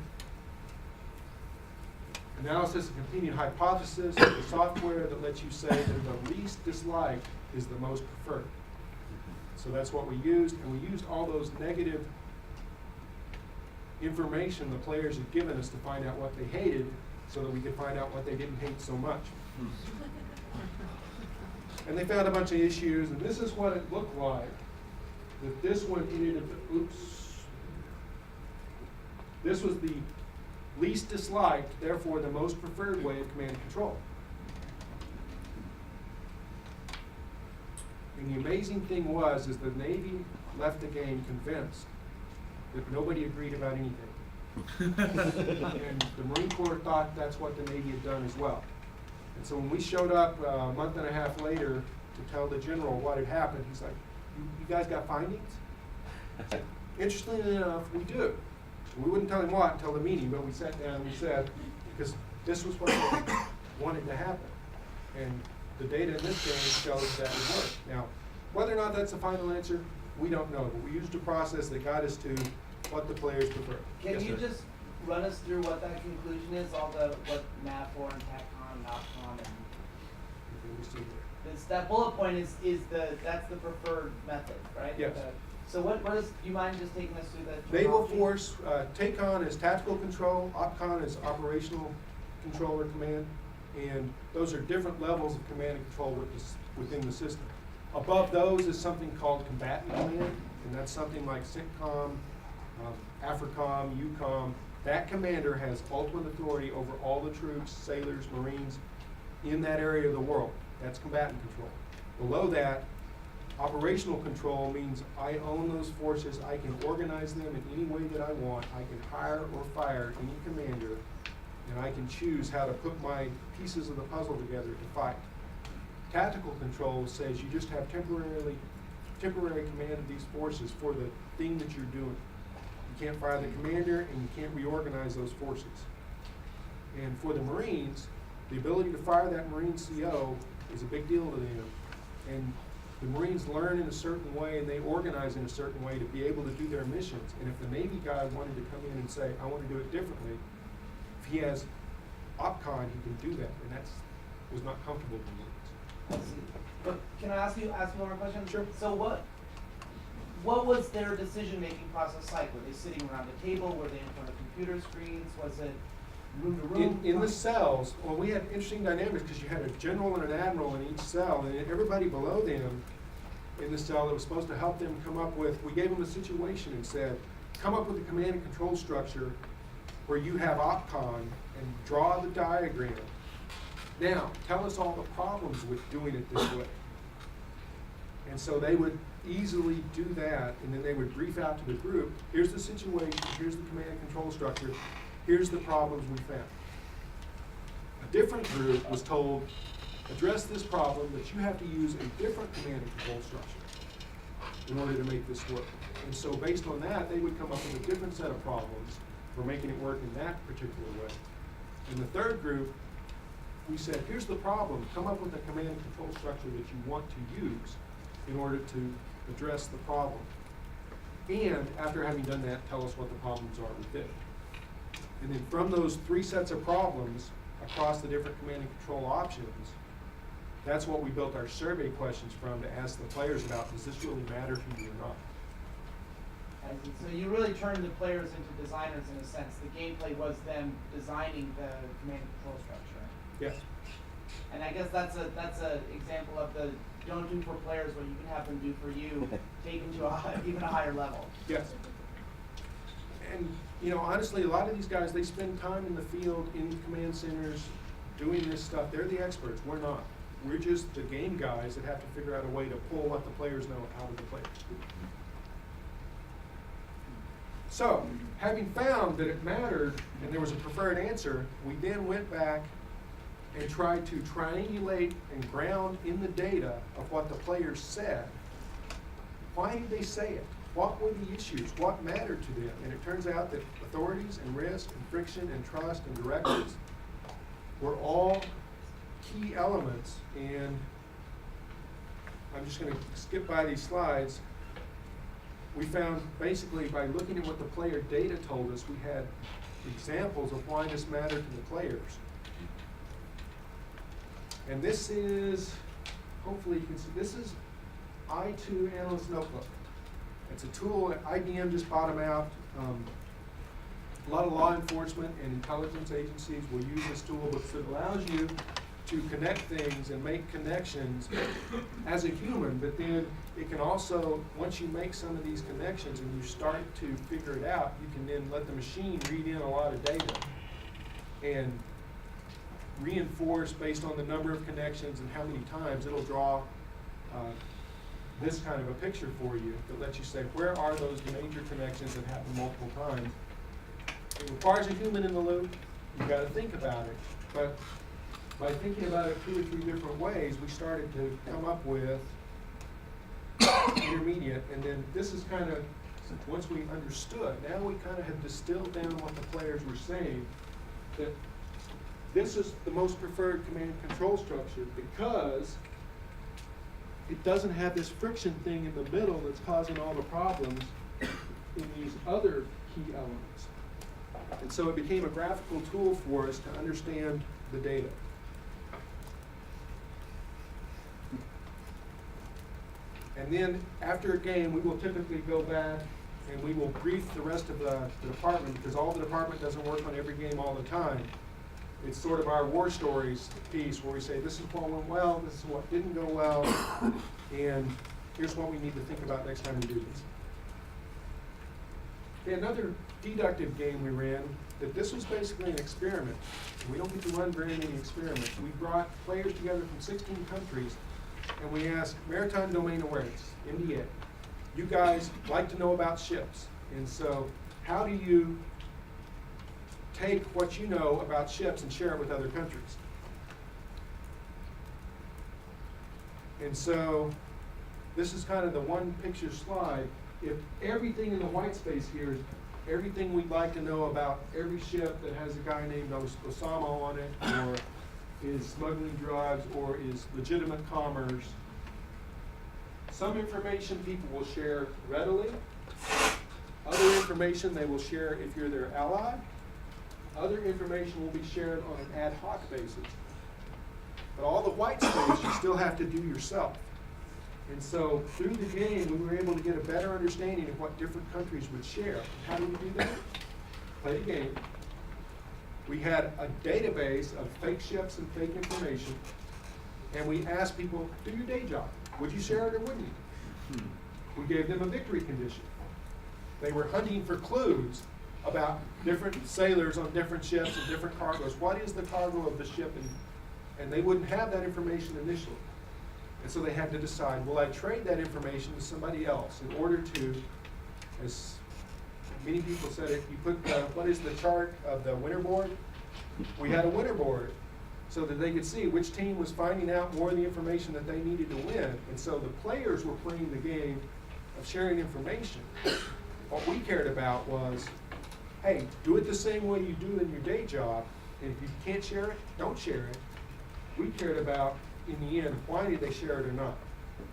Analysis of continued hypothesis, the software that lets you say that the least disliked is the most preferred. So that's what we used, and we used all those negative information the players had given us to find out what they hated so that we could find out what they didn't hate so much. And they found a bunch of issues, and this is what it looked like. That this one ended up, oops. This was the least disliked, therefore the most preferred way of command and control. And the amazing thing was, is the Navy left the game convinced that nobody agreed about anything. And the Marine Corps thought that's what the Navy had done as well. And so when we showed up a month and a half later to tell the general what had happened, he's like, you guys got findings? Interestingly enough, we do. And we wouldn't tell him what until the meeting, but we sat down and we said, because this was what we wanted to happen. And the data in this game shows that it worked. Now, whether or not that's the final answer, we don't know, but we used a process that got us to what the players prefer. Can Yes, you sir. just run us through what that conclusion is, what NAV4 and TACCON, NOPCON, and Let me see here. that bullet point that's the preferred method, right? Yes. So what is, do you mind just taking us through that? Naval terminology? Force, TACON is tactical control, OPCON is operational control or command, and those are different levels of command and control within the system. Above those is something called combatant command, and that's something like CENTCOM, AFRICOM, EUCOM. That commander has ultimate authority over all the troops, sailors, Marines in that area of the world. That's combatant control. Below that, operational control means I own those forces, I can organize them in any way that I want, I can hire or fire any commander, and I can choose how to put my pieces of the puzzle together to fight. Tactical control says you just have temporary command of these forces for the thing that you're doing. You can't fire the commander and you can't reorganize those forces. And for the Marines, the ability to fire that Marine CO is a big deal to them. And the Marines learn in a certain way and they organize in a certain way to be able to do their missions. And if the Navy guy wanted to come in and say, I want to do it differently, if he has OPCON, he can do that. And that was not comfortable to the Marines. I see. But can I ask you one more question? Sure. So what was their decision-making process like? Were they sitting around the table? Were they in front of computer screens? Was it room to room? In the cells, well, we had interesting dynamics because you had a general and an admiral in each cell, and everybody below them in the cell that was supposed to help them come up with, we gave them a situation and said, come up with a command and control structure where you have OPCON and draw the diagram. Now, tell us all the problems with doing it this way. And so they would easily do that, and then they would brief out to the group, here's the situation, here's the command and control structure, here's the problems we found. A different group was told, address this problem, but you have to use a different command and control structure in order to make this work. And so based on that, they would come up with a different set of problems for making it work in that particular way. In the third group, we said, here's the problem, come up with a command and control structure that you want to use in order to address the problem. And after having done that, tell us what the problems are with it. And then from those three sets of problems across the different command and control options, that's what we built our survey questions from to ask the players about, does this really matter to you or not? So you really turned the players into designers in a sense. The gameplay was them designing the command and control structure. Yes. And I guess that's a example of the don't do for players what you can have them do for you, taken to even a higher level. Yes. And, you know, honestly, a lot of these guys, they spend time in the field, in command centers, doing this stuff. They're the experts. We're not. We're just the game guys that have to figure out a way to pull what the players know out of the players. So, having found that it mattered and there was a preferred answer, we then went back and tried to triangulate and ground in the data of what the players said. Why did they say it? What were the issues? What mattered to them? And it turns out that authorities and risk and friction and trust and directives were all key elements. And I'm just going to skip by these slides. We found basically by looking at what the player data told us, we had examples of why this mattered to the players. And this is, hopefully you can see, this is I2 Analyst Notebook. It's a tool that IBM just bottom out. A lot of law enforcement and intelligence agencies will use this tool because it allows you to connect things and make connections as a human, but then it can also, once you make some of these connections and you start to figure it out, you can then let the machine read in a lot of data and reinforce based on the number of connections and how many times it'll draw this kind of a picture for you that lets you say, where are those major connections that happen multiple times? It requires a human in the loop. You've got to think about it. But by thinking about it 2 or 3 different ways, we started to come up with intermediate. And then this is kind of, once we understood, now we kind of have distilled down what the players were saying, that this is the most preferred command and control structure because it doesn't have this friction thing in the middle that's causing all the problems in these other key elements. And so it became a graphical tool for us to understand the data. And then after a game, we will typically go back and we will brief the rest of the department, because all the department doesn't work on every game all the time. It's sort of our war stories piece where we say, this is what went well, this is what didn't go well, and here's what we need to think about next time we do this. Okay, another deductive game we ran, that this was basically an experiment. We don't get to run very many experiments. We brought players together from 16 countries, and we asked maritime domain awareness, MDA. You guys like to know about ships, and so how do you take what you know about ships and share it with other countries? And so this is kind of the one picture slide. If everything in the white space here is everything we'd like to know about every ship that has a guy named Osama on it, or is smuggling drugs, or is legitimate commerce, some information people will share readily. Other information they will share if you're their ally. Other information will be shared on an ad hoc basis. But all the white space you still have to do yourself. And so through the game, we were able to get a better understanding of what different countries would share. How do we do that? Play the game. We had a database of fake ships and fake information, and we asked people, do your day job. Would you share it or wouldn't you? We gave them a victory condition. They were hunting for clues about different sailors on different ships and different cargoes. What is the cargo of the ship? And they wouldn't have that information initially. And so they had to decide, will I trade that information to somebody else in order to, as many people said it, you put what is the chart of the winner board? We had a winner board so that they could see which team was finding out more of the information that they needed to win. And so the players were playing the game of sharing information. What we cared about was, hey, do it the same way you do in your day job, and if you can't share it, don't share it. We cared about, in the end, why did they share it or not?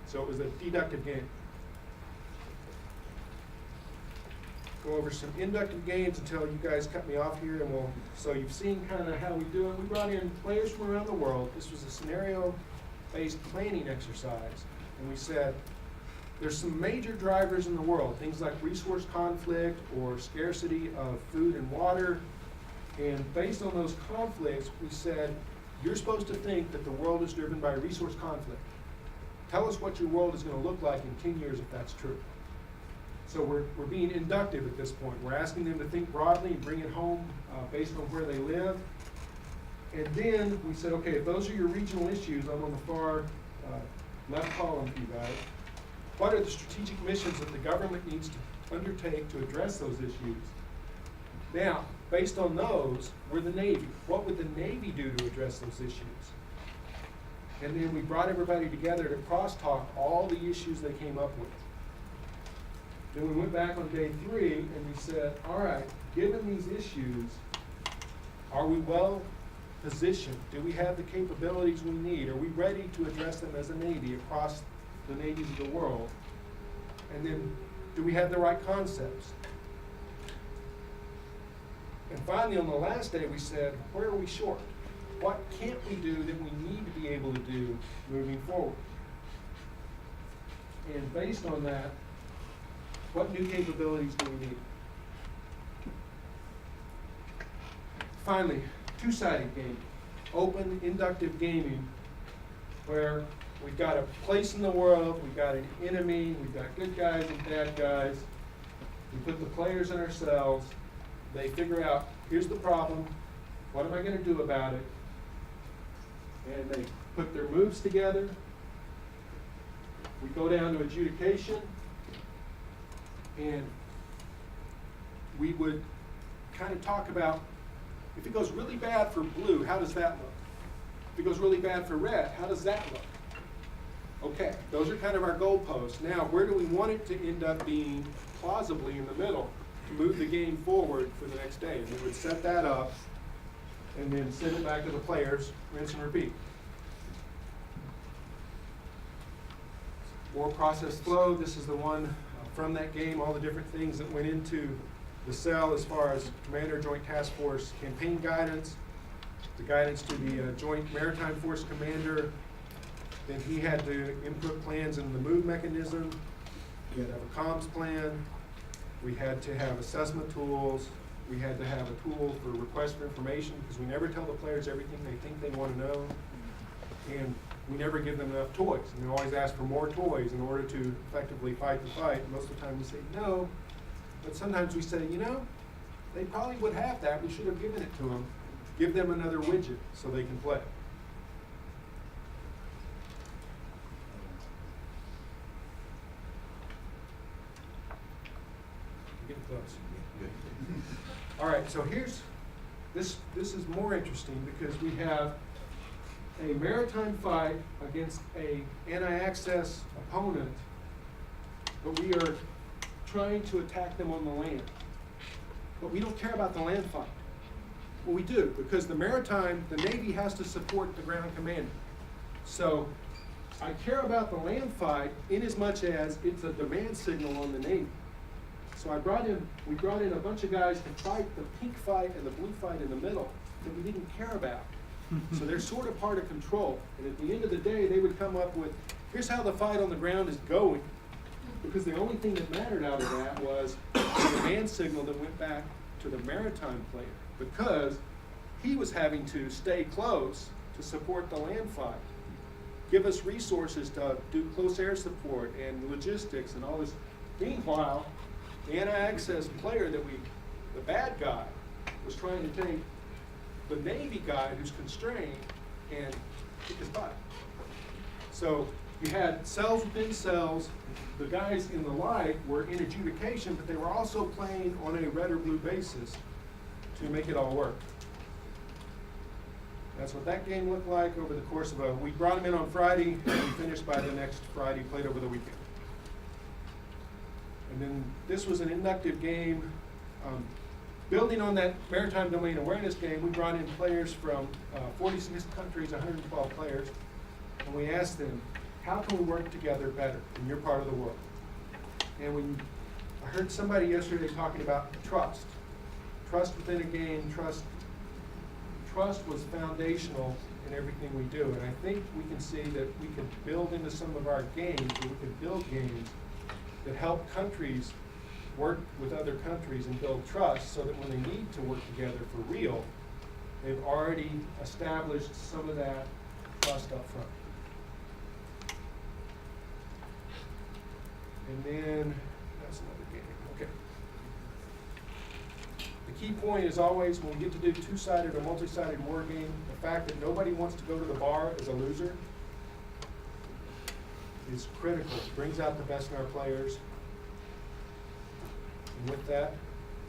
So it was a deductive game. Go over some inductive games until you guys cut me off here, and so you've seen kind of how we do it. We brought in players from around the world. This was a scenario-based planning exercise, and we said, there's some major drivers in the world, things like resource conflict or scarcity of food and water, and based on those conflicts, we said, you're supposed to think that the world is driven by resource conflict. Tell us what your world is going to look like in 10 years if that's true. So we're being inductive at this point. We're asking them to think broadly and bring it home based on where they live. And then we said, okay, if those are your regional issues, I'm on the far left column for you guys. What are the strategic missions that the government needs to undertake to address those issues? Now, based on those, we're the Navy. What would the Navy do to address those issues? And then we brought everybody together to crosstalk all the issues they came up with. Then we went back on day 3 and we said, all right, given these issues, are we well positioned? Do we have the capabilities we need? Are we ready to address them as a Navy across the navies of the world? And then, do we have the right concepts? And finally, on the last day, we said, where are we short? What can't we do that we need to be able to do moving forward? And based on that, what new capabilities do we need? Finally, two-sided game. open inductive gaming where we've got a place in the world, we've got an enemy, we've got good guys and bad guys. We put the players in ourselves. They figure out, here's the problem, what am I going to do about it? And they put their moves together. We go down to adjudication, and we would kind of talk about, if it goes really bad for blue, how does that look? If it goes really bad for red, how does that look? Okay, those are kind of our goalposts. Now, where do we want it to end up being plausibly in the middle to move the game forward for the next day? And we would set that up and then send it back to the players, rinse and repeat. War process flow, this is the one from that game, all the different things that went into the cell as far as Commander Joint Task Force campaign guidance, the guidance to the Joint Maritime Force Commander. Then he had to input plans in the move mechanism. We had to have a comms plan. We had to have assessment tools. We had to have a tool for request for information, because we never tell the players everything they think they want to know. And we never give them enough toys. And we always ask for more toys in order to effectively fight the fight. And most of the time we say no, but sometimes we say, you know, they probably would have that. We should have given it to them. Give them another widget so they can play. Getting close. All right, so here's, this is more interesting because we have a maritime fight against a anti-access opponent, but we are trying to attack them on the land. But we don't care about the land fight. Well, we do, because the maritime, the Navy has to support the ground commander. So I care about the land fight in as much as it's a demand signal on the Navy. So we brought in a bunch of guys to fight the pink fight and the blue fight in the middle that we didn't care about. So they're sort of part of control. And at the end of the day, they would come up with, here's how the fight on the ground is going. Because the only thing that mattered out of that was the demand signal that went back to the maritime player. Because he was having to stay close to support the land fight. Give us resources to do close air support and logistics and all this. Meanwhile, the anti-access player the bad guy, was trying to take the Navy guy who's constrained and kick his butt. So you had cells within cells. The guys in the light were in adjudication, but they were also playing on a red or blue basis to make it all work. That's what that game looked like over the course of we brought them in on Friday, and we finished by the next Friday, played over the weekend. And then this was an inductive game. Building on that maritime domain awareness game, we brought in players from 46 countries, 112 players, and we asked them, how can we work together better in your part of the world? And I heard somebody yesterday talking about trust. Trust within a game, trust was foundational in everything we do. And I think we can see that we can build into some of our games, or we can build games that help countries work with other countries and build trust, so that when they need to work together for real, they've already established some of that trust up front. And then, that's another game, okay. The key point is always, when we get to do two-sided or multi-sided war game, the fact that nobody wants to go to the bar as a loser is critical. It brings out the best in our players. And with that,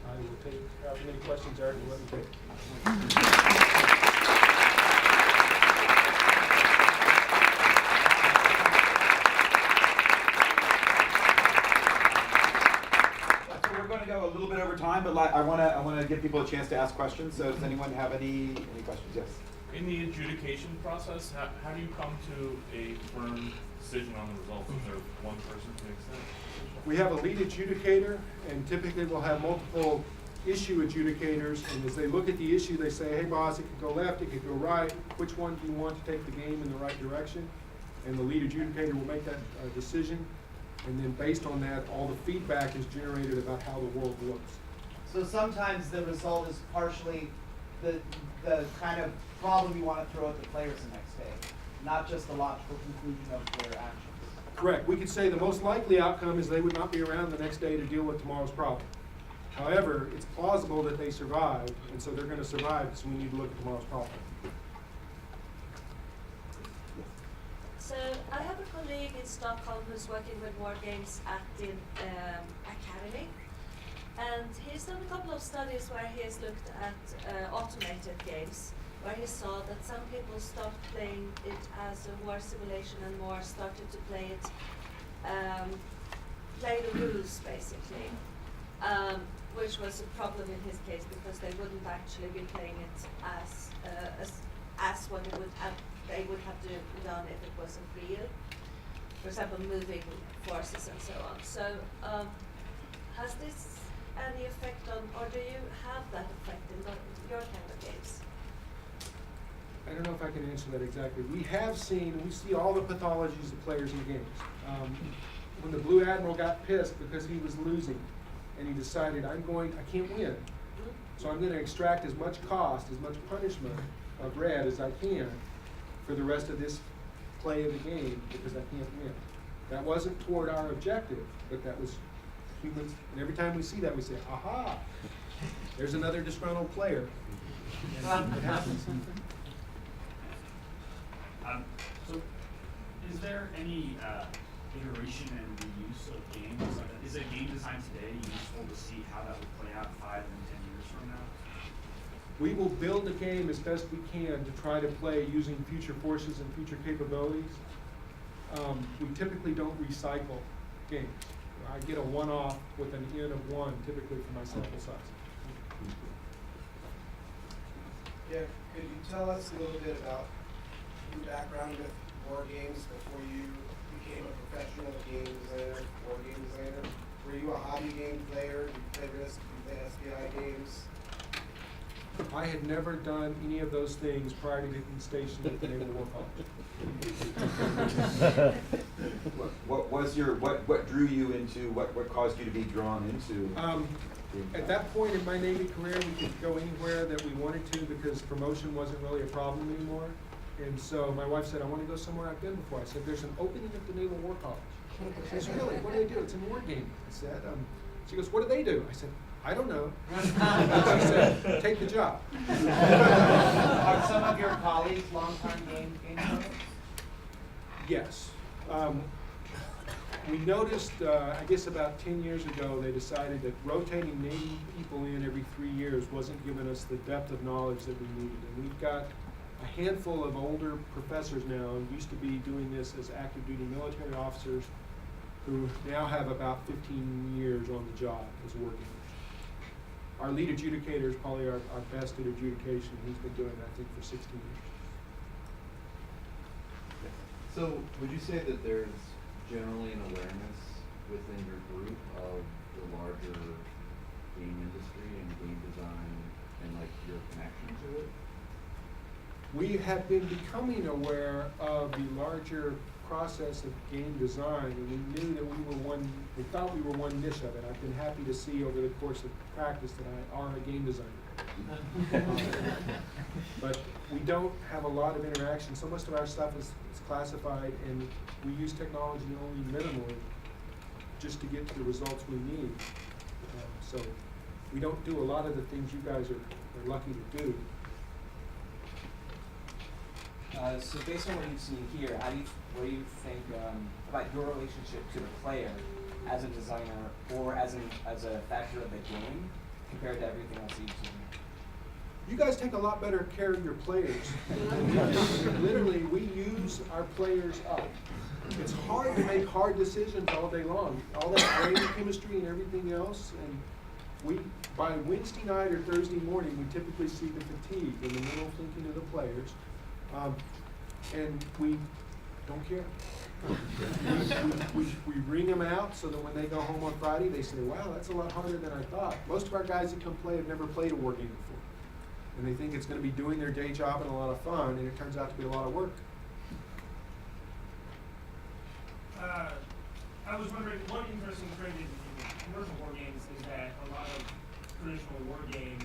I will take however many questions Eric will let me take. We're going to go a little bit over time, but I want to give people a chance to ask questions. So does anyone have any questions? Yes. In the adjudication process, how do you come to a firm decision on the results? Is there one person who makes that decision? We have a lead adjudicator, and typically we'll have multiple issue adjudicators, and as they look at the issue, they say, hey boss, it could go left, it could go right, which one do you want to take the game in the right direction? And the lead adjudicator will make that decision, and then based on that, all the feedback is generated about how the world looks. So sometimes the result is partially the kind of problem you want to throw at the players the next day, not just the logical conclusion of their actions. Correct. We could say the most likely outcome is they would not be around the next day to deal with tomorrow's problem. However, it's plausible that they survived, and so they're going to survive, so we need to look at tomorrow's problem. So I have a colleague in Stockholm who's working with war games at the academy, and he's done a couple of studies where he has looked at automated games, where he saw that some people stopped playing it as a war simulation and more started to play it, play the rules basically, which was a problem in his case because they wouldn't actually be playing it as what it would have, they would have to have done if it wasn't real. For example, moving forces and so on. So has this any effect on, or do you have that effect in your kind of games? I don't know if I can answer that exactly. We have seen, we see all the pathologies of players in games. When the Blue Admiral got pissed because he was losing, and he decided, I can't win, so I'm going to extract as much cost, as much punishment of red as I can for the rest of this play of the game because I can't win. That wasn't toward our objective, but that was humans, and every time we see that, we say, aha, there's another disgruntled player. And it happens. So, is there any iteration in the use of games? Is a game design today useful to see how that would play out 5 and 10 years from now? We will build a game as best we can to try to play using future forces and future capabilities. We typically don't recycle games. I get a one-off with an N of 1 typically for my sample size. Yeah, could you tell us a little bit about your background with war games before you became a professional game designer, war game designer? Were you a hobby game player? Did you play Risk? Did you play SBI games? I had never done any of those things prior to getting stationed at the Naval War College. What drew you into, what caused you to be drawn into? At that point in my Navy career, we could go anywhere that we wanted to because promotion wasn't really a problem anymore. And so my wife said, I want to go somewhere I've been before. I said, there's an opening at the Naval War College. She says, really? What do they do? It's a war game. I said, she goes, what do they do? I said, I don't know. She said, take the job. Are some of your colleagues longtime game players? Yes. We noticed, I guess about 10 years ago, they decided that rotating Navy people in every 3 years wasn't giving us the depth of knowledge that we needed. And we've got a handful of older professors now who used to be doing this as active duty military officers who now have about 15 years on the job as working. Our lead adjudicator is probably our best at adjudication. He's been doing that, I think, for 16 years. So would you say that there's generally an awareness within your group of the larger game industry and game design and like your connection to it? We have been becoming aware of the larger process of game design, and we knew that we thought we were one niche of it. I've been happy to see over the course of practice that I are a game designer. But we don't have a lot of interaction, so most of our stuff is classified, and we use technology only minimally just to get to the results we need. So we don't do a lot of the things you guys are lucky to do. So based on what you've seen here, what do you think about your relationship to the player as a designer or as a factor of the game compared to everything else you've seen? You guys take a lot better care of your players. Literally, we use our players up. It's hard to make hard decisions all day long. All that brain chemistry and everything else, and by Wednesday night or Thursday morning, we typically see the fatigue and the mental thinking of the players. And we don't care. We ring them out so that when they go home on Friday, they say, wow, that's a lot harder than I thought. Most of our guys that come play have never played a war game before. And they think it's going to be doing their day job and a lot of fun, and it turns out to be a lot of work. I was wondering, one interesting trend in commercial war games is that a lot of traditional war games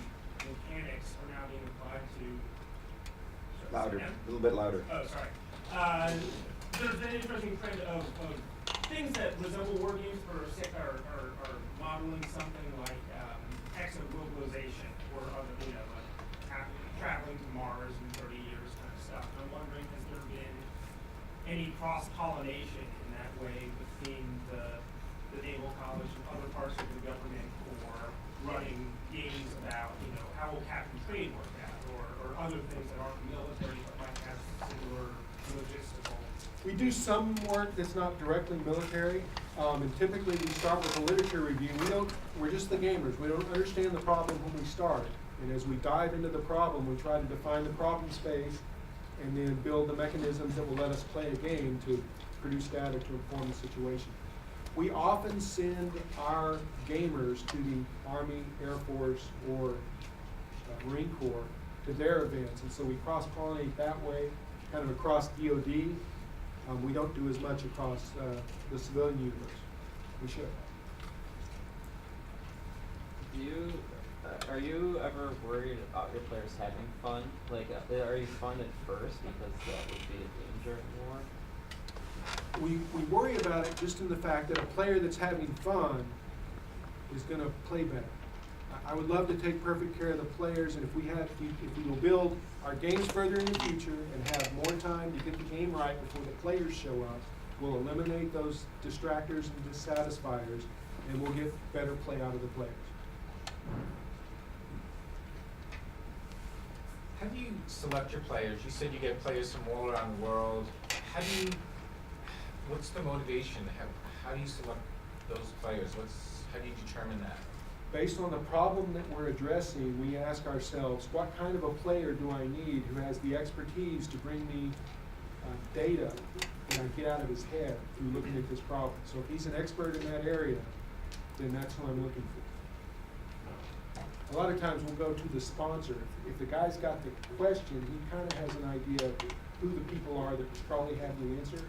mechanics are now being applied to. Sorry, Louder, say again? a little bit louder. Oh, sorry. There's an interesting trend of things that resemble war games are modeling something like exomobilization or other, traveling to Mars in 30 years kind of stuff. I'm wondering, has there been any cross-pollination in that way between the Naval College and other parts of the government for running games about, how will cap and trade work out, or other things that aren't military but might have similar logistical. We do some work that's not directly military, and typically we start with a literature review. We're just the gamers. We don't understand the problem when we start. And as we dive into the problem, we try to define the problem space and then build the mechanisms that will let us play a game to produce data to inform the situation. We often send our gamers to the Army, Air Force, or Marine Corps to their events, and so we cross-pollinate that way, kind of across DoD. We don't do as much across the civilian universe. We should. Are you ever worried about your players having fun? Like, are you fun at first because that would be a danger more? We worry about it just in the fact that a player that's having fun is going to play better. I would love to take perfect care of the players, and if we will build our games further in the future and have more time to get the game right before the players show up, we'll eliminate those distractors and dissatisfiers, and we'll get better play out of the players. How do you select your players? You said you get players from all around the world. What's the motivation? How do you select those players? How do you determine that? Based on the problem that we're addressing, we ask ourselves, what kind of a player do I need who has the expertise to bring me data that I get out of his head through looking at this problem? So if he's an expert in that area, then that's who I'm looking for. A lot of times we'll go to the sponsor. If the guy's got the question, he kind of has an idea of who the people are that probably have the answer.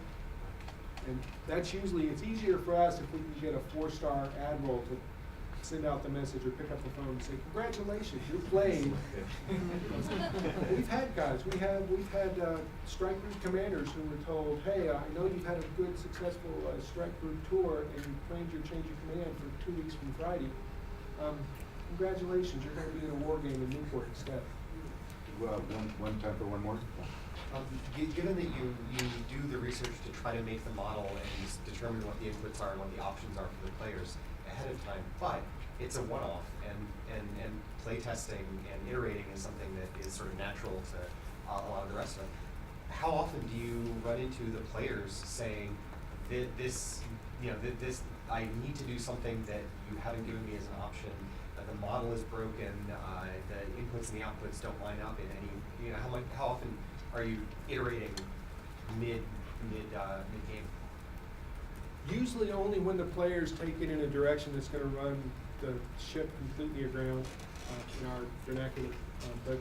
And that's usually, it's easier for us if we can get a 4-star admiral to send out the message or pick up the phone and say, congratulations, you're playing. We've had guys, we've had strike group commanders who were told, hey, I know you've had a good, successful strike group tour and you planned your change of command for 2 weeks from Friday. Congratulations, you're going to be in a war game in Newport instead. Well, one time for one more. Given that you do the research to try to make the model and determine what the inputs are and what the options are for the players ahead of time, but it's a one-off, and play testing and iterating is something that is sort of natural to a lot of the rest of it. How often do you run into the players saying, this, I need to do something that you haven't given me as an option, that the model is broken, the inputs and the outputs don't line up in any, how often are you iterating mid-game? Usually only when the players take it in a direction that's going to run the ship completely aground, in our vernacular. But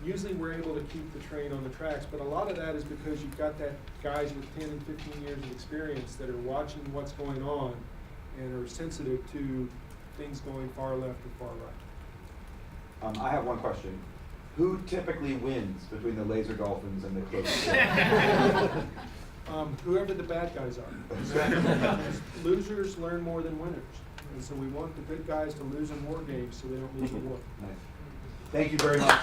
usually we're able to keep the train on the tracks, but a lot of that is because you've got that guys with 10 and 15 years of experience that are watching what's going on and are sensitive to things going far left or far right. I have one question. Who typically wins between the Laser Dolphins and the Cloak? Whoever the bad guys are. Losers learn more than winners. And so we want the good guys to lose in war games so they don't lose the war. Nice. Thank you very much.